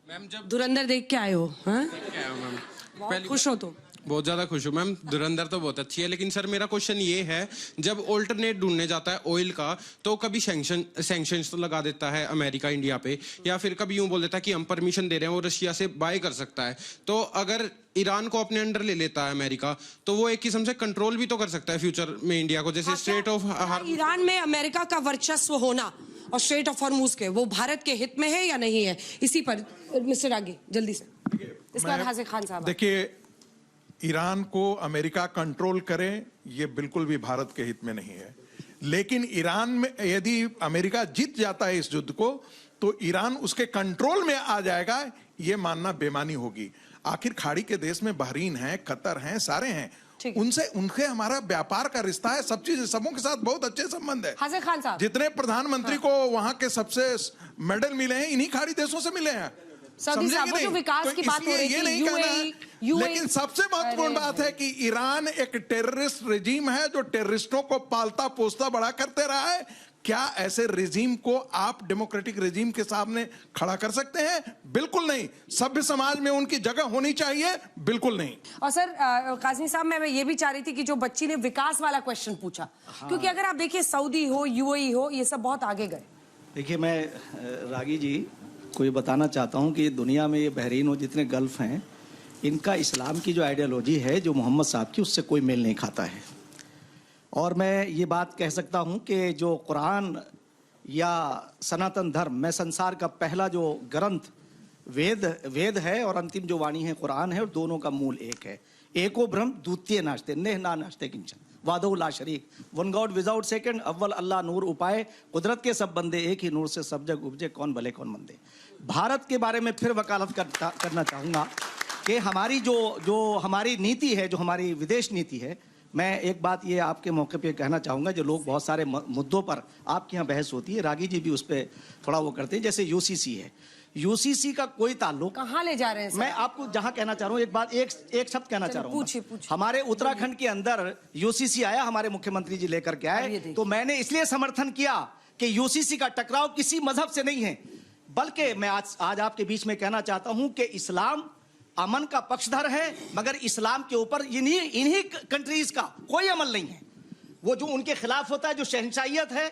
मैम, जब धुरंधर देख के आए हो, मैम खुश हो तुम? बहुत ज्यादा खुश हूँ मैम, धुरंधर तो बहुत अच्छी है, लेकिन सर मेरा क्वेश्चन ये है, जब ऑल्टरनेट ढूंढने जाता है ऑयल का तो कभी सैंक्शंस तो लगा देता है अमेरिका इंडिया पे, या फिर कभी यूं बोल देता है कि हम परमिशन दे रहे हैं, वो रशिया से बाय कर सकता है। तो अगर ईरान को अपने अंडर ले लेता है अमेरिका, तो वो एक किस्म से कंट्रोल भी तो कर सकता है फ्यूचर में इंडिया को, जैसे स्ट्रेट ऑफ ईरान में अमेरिका का वर्चस्व होना और स्ट्रेट ऑफ हॉर्मूज के, वो भारत के हित में है या नहीं है? इसी पर मिस्टर आगे जल्दी से, इसके बाद हाजिर खान साहब। देखिए, ईरान को अमेरिका कंट्रोल करे ये बिल्कुल भी भारत के हित में नहीं है, लेकिन ईरान में यदि अमेरिका जीत जाता है इस युद्ध को तो ईरान उसके कंट्रोल में आ जाएगा, ये मानना बेमानी होगी। आखिर खाड़ी के देश में बहरीन है, कतर है, सारे हैं, उनके हमारा व्यापार का रिश्ता है, सब चीज, सबों के साथ बहुत अच्छे संबंध है। हाजिर खान साहब, जितने प्रधानमंत्री को वहां के सबसे मेडल मिले हैं इन्हीं खाड़ी देशों से मिले हैं। सऊदी साहब, जो विकास की बात हो रही थी, यूएई, लेकिन सबसे महत्वपूर्ण बात है कि ईरान एक टेररिस्ट रेजिम है जो टेररिस्टों को पालता पोसता बड़ा करते रहा है। क्या ऐसे रेजिम को आप डेमोक्रेटिक रेजिम के सामने खड़ा कर सकते हैं? बिल्कुल नहीं। सभ्य समाज में उनकी जगह होनी चाहिए, बिल्कुल नहीं। और सर काज़मी साहब, मैं ये भी चाह रही थी कि जो बच्ची ने विकास वाला क्वेश्चन पूछा, क्योंकि अगर आप देखिए सऊदी हो, यूएई हो, ये सब बहुत आगे गए। देखिए, मैं रागी जी को ये बताना चाहता हूँ कि दुनिया में ये बहरीन हो, जितने गल्फ हैं, इनका इस्लाम की जो आइडियोलॉजी है जो मोहम्मद साहब की, उससे कोई मेल नहीं खाता है। और मैं ये बात कह सकता हूँ कि जो कुरान या सनातन धर्म में संसार का पहला जो ग्रंथ वेद है और अंतिम जो वाणी है कुरान है, और दोनों का मूल एक है। एको ब्रह्म द्वितीय नास्ते, नेह ना नास्ते किंचन, वादो ला शरीक, वन गॉड विदाउट सेकंड, अव्वल अल्लाह नूर उपाय, कुदरत के सब बंदे एक ही नूर से सब जग उपजे, कौन भले कौन मंदे। भारत के बारे में फिर वकालत करना चाहूँगा कि हमारी जो हमारी नीति है, जो हमारी विदेश नीति है, मैं एक बात ये आपके मौके पे कहना चाहूँगा, जो लोग बहुत सारे मुद्दों पर आपके यहाँ बहस होती है, रागी जी भी उस पर थोड़ा वो करते हैं, जैसे यूसीसी है, यूसीसी का कोई ताल्लुक, कहाँ ले जा रहे हैं? मैं आपको जहाँ कहना चाह रहा हूँ, एक बात, एक शब्द कहना चाह रहा हूँ। पूछिए। हमारे उत्तराखंड के अंदर यूसीसी आया, हमारे मुख्यमंत्री जी लेकर के आए, तो मैंने इसलिए समर्थन किया कि यूसीसी का टकराव किसी मजहब से नहीं है, बल्कि मैं आज आपके बीच में कहना चाहता हूँ कि इस्लाम अमन का पक्षधर है, मगर इस्लाम के ऊपर इन्हीं कंट्रीज का कोई अमल नहीं है। वो जो उनके खिलाफ होता है, जो शहंशाहियत है,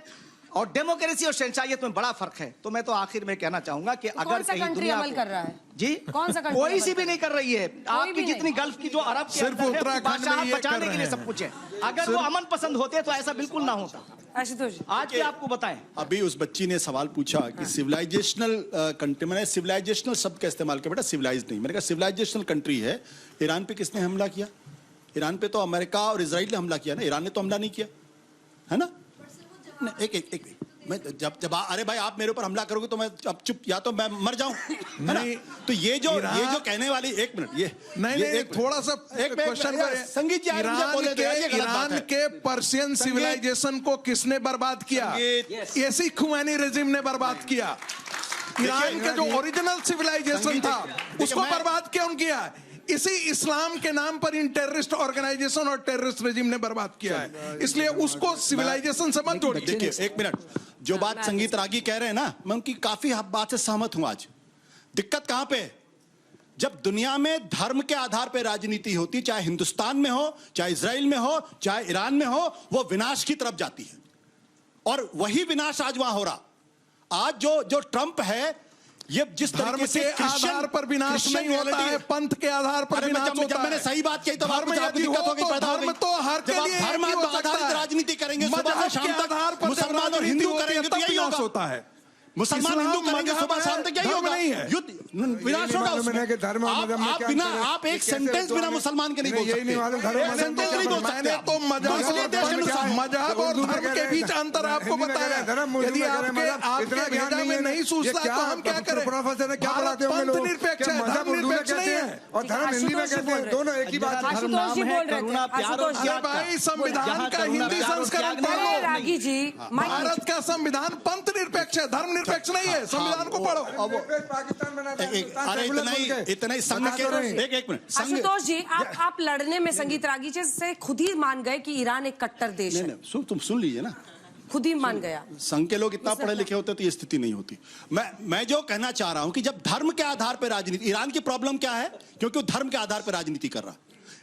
और डेमोक्रेसी और शहंशाहियत में बड़ा फर्क है। तो मैं तो आखिर में कहना चाहूंगा कि तो अगर कहीं दुनिया अमल कर रहा है जी, कौन सा कंट्री कोई सी भी नहीं कर रही है। आपकी जितनी गल्फ की जो अरब के सिर्फ उत्तराखंड में ये बचाने कर के लिए रहे सब कुछ है, अगर वो अमन पसंद होते तो ऐसा बिल्कुल ना होता। आशुतोष, आज भी आपको बताएं, अभी उस बच्ची ने सवाल पूछा कि सिविलाइजेशनल कंट्री, मैंने सिविलाइजेशनल शब्द का इस्तेमाल किया, बेटा सिविलाइज नहीं। मैंने कहा सिविलाइजेशनल कंट्री है। ईरान पे किसने हमला किया? ईरान पे तो अमेरिका और इजराइल ने हमला किया ना, ईरान ने तो हमला नहीं किया, है ना? एक मैं जब अरे भाई आप मेरे ऊपर हमला करोगे तो मैं अब चुप, या तो मैं मर जाऊं, है ना? तो ये जो कहने वाली, एक मिनट, ये नहीं, थोड़ा सा एक क्वेश्चन संगीत जी, ईरान के पर्शियन सिविलाइजेशन को किसने बर्बाद किया? ऐसी खुमैनी रेजिम ने बर्बाद किया। ईरान के जो ओरिजिनल सिविलाइजेशन था उसको बर्बाद क्यों किया है? इसी इस्लाम के नाम पर इन टेररिस्ट ऑर्गेनाइजेशन और टेररिस्ट रेजिम ने बर्बाद किया है, इसलिए उसको सिविलाइजेशन से मत जोड़िए। देखिए एक मिनट, जो बात संगीत रागी कह रहे हैं ना, मैं उनकी काफी बात से सहमत हूं। आज दिक्कत कहां पे? जब दुनिया में धर्म के आधार पर राजनीति होती, चाहे हिंदुस्तान में हो, चाहे इजराइल में हो, चाहे ईरान में हो, वो विनाश की तरफ जाती है। और वही विनाश आज वहां हो रहा। आज जो ट्रंप है, ये जिस धर्म तरीके से के आधार पर विनाश नहीं होता है, पंथ के आधार पर विनाश होता है। जब मैंने सही बात कही तो धर्म यदि हो तो धर्म तो हर के लिए धर्म आधारित राजनीति करेंगे, सुबह से शाम तक मुसलमान और हिंदू करेंगे तो यही होता है। मुसलमान हिंदू करेंगे सुबह शाम तक यही होगा, युद्ध विनाश होगा उसमें। आप एक सेंटेंस बिना मुसलमान के नहीं बोल सकते, एक सेंटेंस नहीं बोल सकते। तो मजहब और धर्म के बीच अंतर आपको बताया। यदि आपके भेजा में नहीं सूझता तो हम क्या करें? भारत पंथ निरपेक्ष है, धर्म निरपेक्ष नहीं है। और धर्म हिंदी में कहते हैं, दोनों एक ही बात। भाई संविधान का हिंदी संस्करण पढ़ो। रागी जी, भारत का संविधान पंथ निरपेक्ष है, धर्म निरपेक्ष नहीं है। संविधान को पढ़ो। पाकिस्तान अरे इतना ही संघ के एक मिनट, आशुतोष जी, आप लड़ने में संगीत रागी जी से खुद ही मान गए कि ईरान एक कट्टर देश है। तुम सुन लीजिए ना, खुद ही मान गया। संघ के लोग इतना पढ़े लिखे होते तो ये स्थिति नहीं होती। मैं जो कहना चाह रहा हूं कि जब धर्म के आधार पर राजनीति, ईरान की प्रॉब्लम क्या है? क्योंकि वो धर्म के आधार पर राजनीति कर रहा।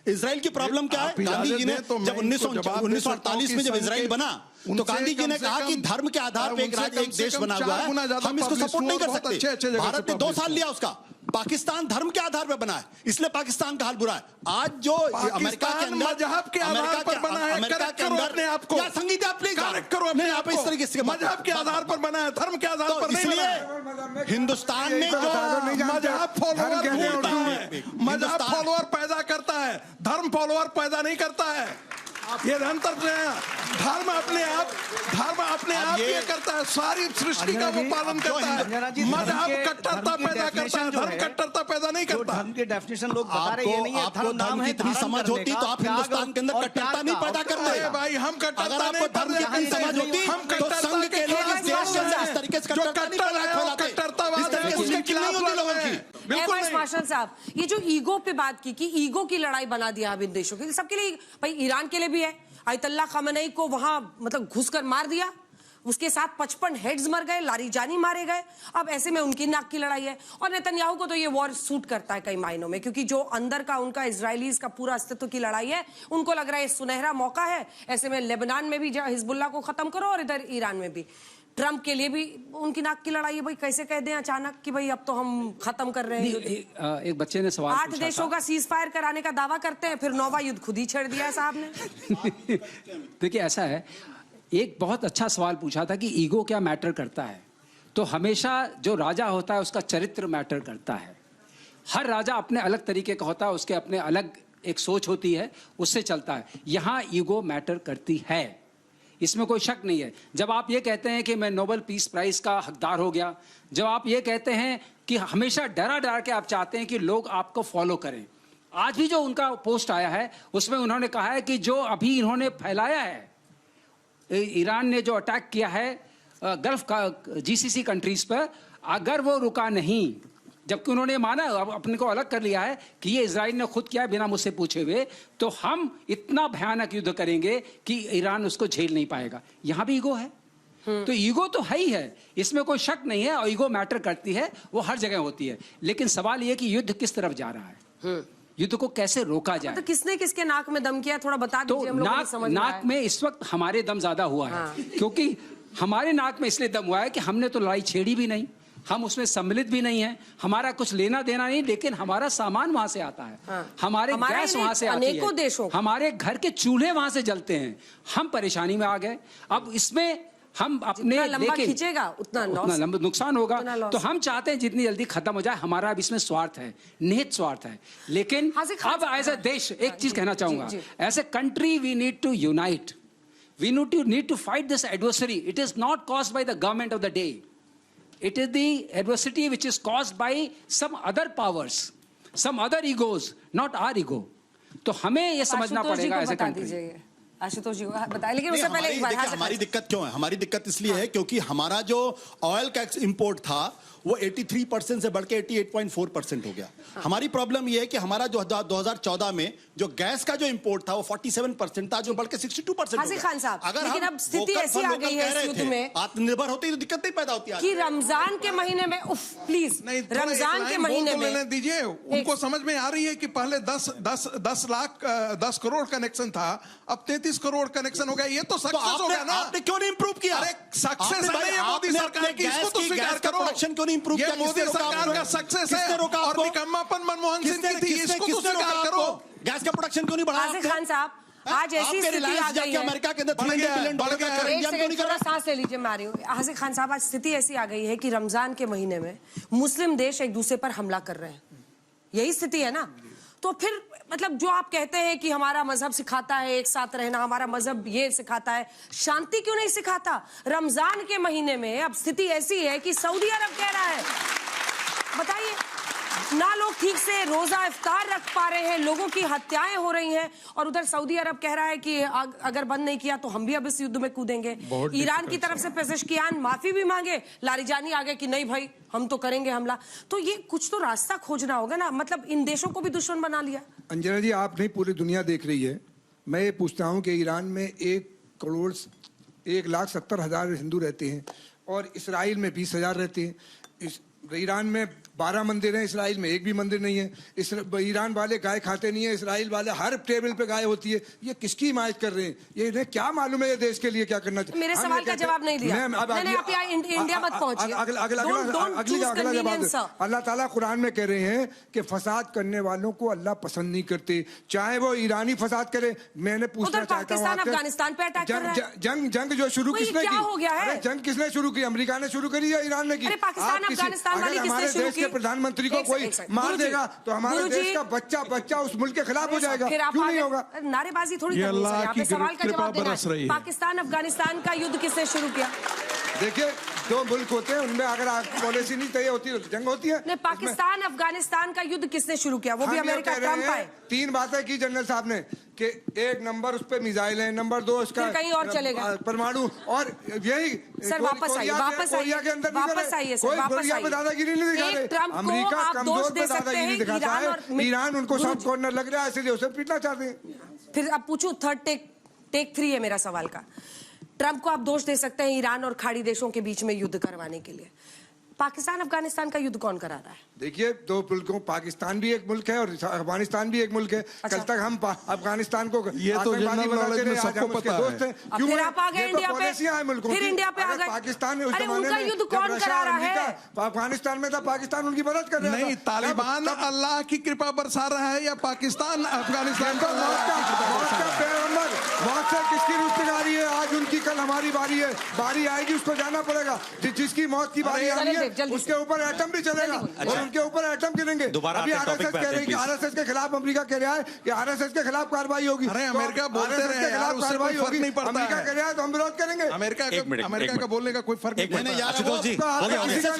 इजराइल की प्रॉब्लम क्या है? गांधी जी ने जब 1948 में जब इजराइल बना तो गांधी जी ने कहा कि धर्म के आधार पर एक देश बना हुआ है, हम इसको सपोर्ट नहीं कर सकते। भारत ने 2 साल लिया उसका। पाकिस्तान धर्म के आधार पर बना है, इसलिए पाकिस्तान का हाल बुरा है। आज जो अमेरिका के अंदर मजहब के आधार पर बना है, अमेरिका के अंदर अपने आप को संगीत आप प्लीज करेक्ट करो अपने आप को। इस तरीके से मजहब के आधार पर बना है, धर्म के आधार पर नहीं बना है। हिंदुस्तान में जो मजहब फॉलोअर पैदा करता है, धर्म फॉलोअर पैदा नहीं करता है। ये अंतर है। धर्म अपने आप ये करता है, सारी सृष्टि का वो पालन करता है। मजहब कट्टरता पैदा करता है, धर्म कट्टरता पैदा नहीं करता। धर्म की डेफिनेशन लोग बता रहे हैं, ये नहीं है। आपको धर्म की इतनी समझ होती तो आप हिंदुस्तान के अंदर कट्टरता नहीं पैदा करते भाई। हम कट्टरता अगर आपको धर्म की इतनी समझ होती तो संघ के लोग इस देश में इस तरीके से एवाइस मार्शल साहब, ये जो ईगो पे बात की कि ईगो की लड़ाई बना दिया अब इन देशों के सबके लिए, भाई ईरान के लिए भी है। आयतुल्लाह खामेनी को वहां मतलब घुसकर मार दिया, उसके साथ 55 हेड्स मर गए, लारीजानी मारे गए। अब ऐसे में उनकी नाक की लड़ाई है। और नेतन्याहू को तो ये वॉर सूट करता है कई मायनों में, क्योंकि जो अंदर का उनका इजरायलीज का पूरा अस्तित्व की लड़ाई है, उनको लग रहा है सुनहरा मौका है। ऐसे में लेबनान में भी हिजबुल्लाह को खत्म करो और इधर ईरान में भी। ट्रंप के लिए भी उनकी नाक की लड़ाई है। भाई कैसे कह दें अचानक कि भाई अब तो हम खत्म कर रहे हैं। एक बच्चे ने सवाल 8 देशों का सीज फायर कराने का दावा करते हैं, फिर 9वां युद्ध खुद ही छेड़ दिया है साहब ने। देखिए ऐसा है, एक बहुत अच्छा सवाल पूछा था कि ईगो क्या मैटर करता है। तो हमेशा जो राजा होता है उसका चरित्र मैटर करता है। हर राजा अपने अलग तरीके का होता है, उसके अपने अलग एक सोच होती है, उससे चलता है। यहाँ ईगो मैटर करती है, इसमें कोई शक नहीं है। जब आप ये कहते हैं कि मैं नोबेल पीस प्राइज का हकदार हो गया, जब आप ये कहते हैं कि हमेशा डरा डरा के आप चाहते हैं कि लोग आपको फॉलो करें। आज भी जो उनका पोस्ट आया है उसमें उन्होंने कहा है कि जो अभी इन्होंने फैलाया है, ईरान ने जो अटैक किया है गल्फ का जीसीसी कंट्रीज पर, अगर वो रुका नहीं, जबकि उन्होंने माना अपने को अलग कर लिया है कि ये इजराइल ने खुद किया बिना मुझसे पूछे हुए, तो हम इतना भयानक युद्ध करेंगे कि ईरान उसको झेल नहीं पाएगा। यहाँ भी ईगो है, तो ईगो तो है ही है, इसमें कोई शक नहीं है। और ईगो मैटर करती है, वो हर जगह होती है। लेकिन सवाल ये कि युद्ध किस तरफ जा रहा है, युद्ध को कैसे रोका जाए। तो किसने किसके नाक में दम किया, थोड़ा बता दीजिए। हम लोगों को समझ नाक में इस वक्त हमारे दम ज्यादा हुआ है। क्योंकि हमारे नाक में इसलिए दम हुआ है कि हमने तो लड़ाई छेड़ी भी नहीं, हम उसमें सम्मिलित भी नहीं है, हमारा कुछ लेना देना नहीं, लेकिन हमारा सामान वहां से आता है, हमारे गैस वहां से आती है, हमारे घर के चूल्हे वहां से जलते हैं। हम परेशानी में आ गए। अब इसमें हम अपने लंबा खींचेगा उतना लंबा नुकसान होगा। तो हम चाहते हैं जितनी जल्दी खत्म हो जाए। हमारा अब इसमें स्वार्थ है, निहित स्वार्थ है। लेकिन अब एज ए देश एक चीज कहना चाहूंगा, as a country we need to unite, we need to fight this adversary. It is not caused by the government of the day, it is the adversity which is caused by some other powers, some other egos, not our ego. तो हमें ये समझना पड़ेगा as a country. Ashutosh जी बताइए, लेकिन उससे पहले एक बार हमारी दिक्कत क्यों है? हमारी दिक्कत इसलिए है क्योंकि हमारा जो ऑयल का इंपोर्ट था वो 83% से बढ़ के 88.4% हो गया। हमारी प्रॉब्लम ये है कि हमारा जो 2014 में जो गैस का जो इंपोर्ट था वो 47% था, जो बढ़ के 62% हो गया। खान साहब, अगर लेकिन अब स्थिति ऐसी आ गई है इस युद्ध में, आत्मनिर्भर होती तो दिक्कत नहीं पैदा होती कि रमजान के महीने में प्लीज रमजान के महीने में दीजिए, उनको समझ में आ रही है कि पहले 10 करोड़ कनेक्शन था, अब 33 करोड़ कनेक्शन हो गया। ये तो सक्सेस हो गया ना। आपने क्यों नहीं इंप्रूव किया? अरे सक्सेस है मोदी सरकार की, इसको तो स्वीकार करो। प्रोडक्शन क्यों नहीं इंप्रूव किया? मोदी सरकार का सक्सेस है और निकम्मापन मनमोहन सिंह की थी, इसको तो स्वीकार करो। गैस का प्रोडक्शन क्यों नहीं बढ़ाया? आसिफ खान साहब, आज ऐसी स्थिति आ गई है, अमेरिका के अंदर $300 बिलियन थोड़ा सांस ले लीजिए, मैं आ रही हूँ। हासिफ खान साहब, आज स्थिति ऐसी आ गई है कि रमजान के महीने में मुस्लिम देश एक दूसरे पर हमला कर रहे हैं, यही स्थिति है ना। तो फिर मतलब जो आप कहते हैं कि हमारा मजहब सिखाता है एक साथ रहना, हमारा मजहब ये सिखाता है, शांति क्यों नहीं सिखाता? रमजान के महीने में अब स्थिति ऐसी है कि सऊदी अरब कह रहा है, बताइए ना, लोग ठीक से रोजा इफ्तार रख पा रहे हैं, लोगों की हत्याएं हो रही हैं, और उधर सऊदी अरब कह रहा है कि अगर बंद नहीं किया तो हम भी अब इस युद्ध में कूदेंगे। ईरान की तरफ से पेजेश्कियान माफी भी मांगे, लारीजानी आ गए कि नहीं भाई हम तो करेंगे हमला। तो ये कुछ तो रास्ता खोजना होगा ना, मतलब इन देशों को भी दुश्मन बना लिया। अंजना जी, आप नहीं पूरी दुनिया देख रही है। मैं ये पूछता हूँ कि ईरान में 1,70,000 हिंदू रहते हैं और इसराइल में 20,000 रहते हैं। ईरान में 12 मंदिर हैं, इसराइल में एक भी मंदिर नहीं है। ईरान वाले गाय खाते नहीं है, इसराइल वाले हर टेबल पे गाय होती है। ये किसकी हिमायत कर रहे हैं? ये इन्हें क्या मालूम है ये देश के लिए क्या करना चाहिए? मेरे सवाल का जवाब नहीं दिया। इंडिया मत पहुंचिए। अगला जवाब, अल्लाह ताला कुरान में कह रहे हैं कि फसाद करने वालों को अल्लाह पसंद नहीं करते, चाहे वो ईरानी फसाद करे। मैंने पूछना चाहता हूँ, अफगानिस्तान पे अटैक कर रहा है। जंग जो शुरू किसने की? जंग किसने शुरू की? अमेरिका ने शुरू करी या ईरान ने की? पाकिस्तान अफगानिस्तान वाली किसने शुरू की? प्रधानमंत्री को कोई मार देगा तो हमारे देश का बच्चा उस मुल्क के खिलाफ हो जाएगा, क्यों नहीं होगा? नारेबाजी थोड़ी करनी है, यहाँ पे सवाल का जवाब देना है। पाकिस्तान अफगानिस्तान का युद्ध किसने शुरू किया? देखिए, 2 मुल्क होते हैं, उनमें अगर पॉलिसी नहीं तय होती तो जंग होती है। नहीं, पाकिस्तान अफगानिस्तान का युद्ध किसने शुरू किया? वो भी अमेरिका, ट्रंप आए। 3 बातें की जनरल साहब ने कि 1 नंबर उस पे मिसाइल है, नंबर 2 उसका कहीं और चलेगा परमाणु, और यही सर वापस आइए, कोरिया के अंदर वापस आइए सर, वापस आइए। दादागिरी नहीं दिखा रहे, अमेरिका कमजोर पे दादागिरी दिखाता है, ईरान उनको सॉफ्ट कॉर्नर लग रहा है, इसलिए उसे पीटना चाहते हैं। फिर अब पूछूं, थर्ड टेक 3 है मेरा सवाल का। ट्रंप को आप दोष दे सकते हैं ईरान और खाड़ी देशों के बीच में युद्ध करवाने के लिए, पाकिस्तान अफगानिस्तान का युद्ध कौन करा रहा है? देखिए, 2 मुल्कों, पाकिस्तान भी एक मुल्क है और अफगानिस्तान भी एक मुल्क है। कल तक हम अफगानिस्तान को आतंकवादी बनाते रहे, आज हम उसके दोस्त हैं। क्यों फिर आप आ गए इंडिया पे? फिर इंडिया पे आ गए। पाकिस्तान में उस जमाने में युद्ध कौन करा रहा है? अफगानिस्तान में था, पाकिस्तान उनकी मदद कर रहा है। नहीं, तालिबान अल्लाह की कृपा बरसा रहा है या पाकिस्तान अफगानिस्तान का? मौत से किसकी रुस्तगारी है? आज उनकी, कल हमारी बारी है, बारी आएगी, उसको जाना पड़ेगा। जिसकी मौत की बारी आई है उसके ऊपर एटम भी चलेगा और उनके ऊपर एटम गिरेंगे। अभी आरएसएस कह रही है कि आरएसएस के खिलाफ अमेरिका कह रहा है कि आरएसएस के खिलाफ कार्रवाई होगी। अरे अमेरिका बोलते रहे यार, उससे कोई फर्क नहीं पड़ता। अमेरिका कह रहा है तो हम विरोध करेंगे। अमेरिका का बोलने का कोई फर्क नहीं पड़ता। आशुतोष जी,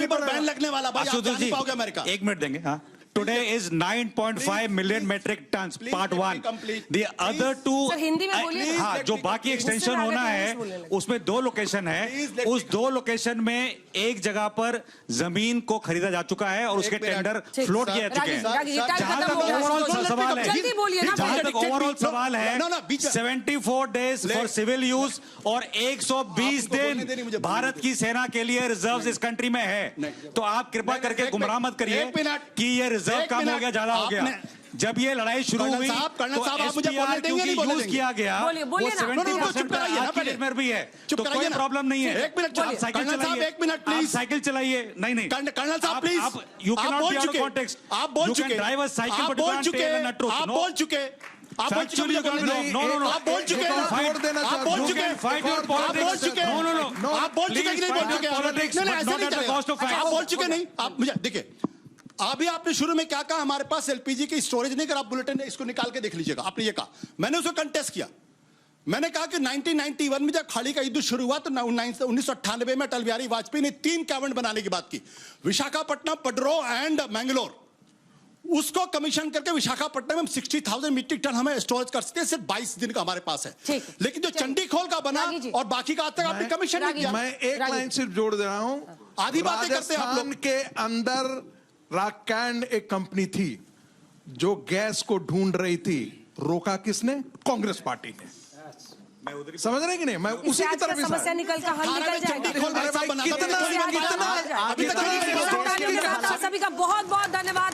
बैन लगने वाला, आशुतोष जी, अमेरिका 1 मिनट देंगे। हाँ, Today is 9.5 million metric tons, part 1. The other 2, हाँ, जो बाकी एक्सटेंशन होना है उसमें 2 लोकेशन है। उस 2 लोकेशन में एक जगह पर जमीन को खरीदा जा चुका है और उसके टेंडर फ्लोट किए जा चुके हैं। जहां तक ओवरऑल सवाल है, 74 डेज फॉर सिविल यूज और 120 दिन भारत की सेना के लिए रिजर्व इस कंट्री में है। तो आप कृपा करके गुमराह मत करिए कि ये रिजर्व कम हो गया, ज्यादा हो गया। जब ये लड़ाई शुरू हुई तो SPR क्योंकि यूज किया गया, वो 70% में भी है, तो कोई प्रॉब्लम नहीं है। आप साइकिल चलाइए, आप साइकिल चलाइए। नहीं, कर्नल साहब please, you can not be out of context. आप बोल चुके, ड्राइव अ साइकिल बट बोल चुके, आप बोल चुके, आप बोल चुके, नो, आप बोल चुके, आप बोल चुके, फाइट योर पॉलिटिक्स, नो, आप बोल चुके कि नहीं बोल चुके? पॉलिटिक्स आप बोल चुके नहीं? आप मुझे देखिए, अभी आपने शुरू में क्या कहा, हमारे पास एलपीजी की स्टोरेज नहीं कर, आप बुलेटिन इसको निकाल के देख लीजिएगा। आपने ये कहा, मैंने उसको कंटेस्ट किया। मैंने कहा कि 1991 में जब खाड़ी का युद्ध शुरू हुआ तो 1998 में अटल बिहारी वाजपेयी ने 3 कैबिनेट बनाने की बात की, विशाखापट्टनम, पडरो एंड मैंगलोर। उसको कमीशन करके विशाखापट्टनम में 60,000 मीट्रिक टन हमें स्टोरेज कर सकते हैं, सिर्फ 22 दिन का हमारे पास है। लेकिन जो चंडीखोल का बना और बाकी का आज तक आपने कमीशन नहीं किया। मैं एक लाइन सिर्फ जोड़ दे रहा हूं, आधी बातें करते हैं आप लोग। राजस्थान के अंदर रॉकैंड एक कंपनी थी जो गैस को ढूंढ रही थी, रोका किसने? कांग्रेस पार्टी ने। समझ रहे कि नहीं? मैं उसी की तरफ समस्या निकल का हल निकल जाएगा। कितना सभी का बहुत बहुत धन्यवाद।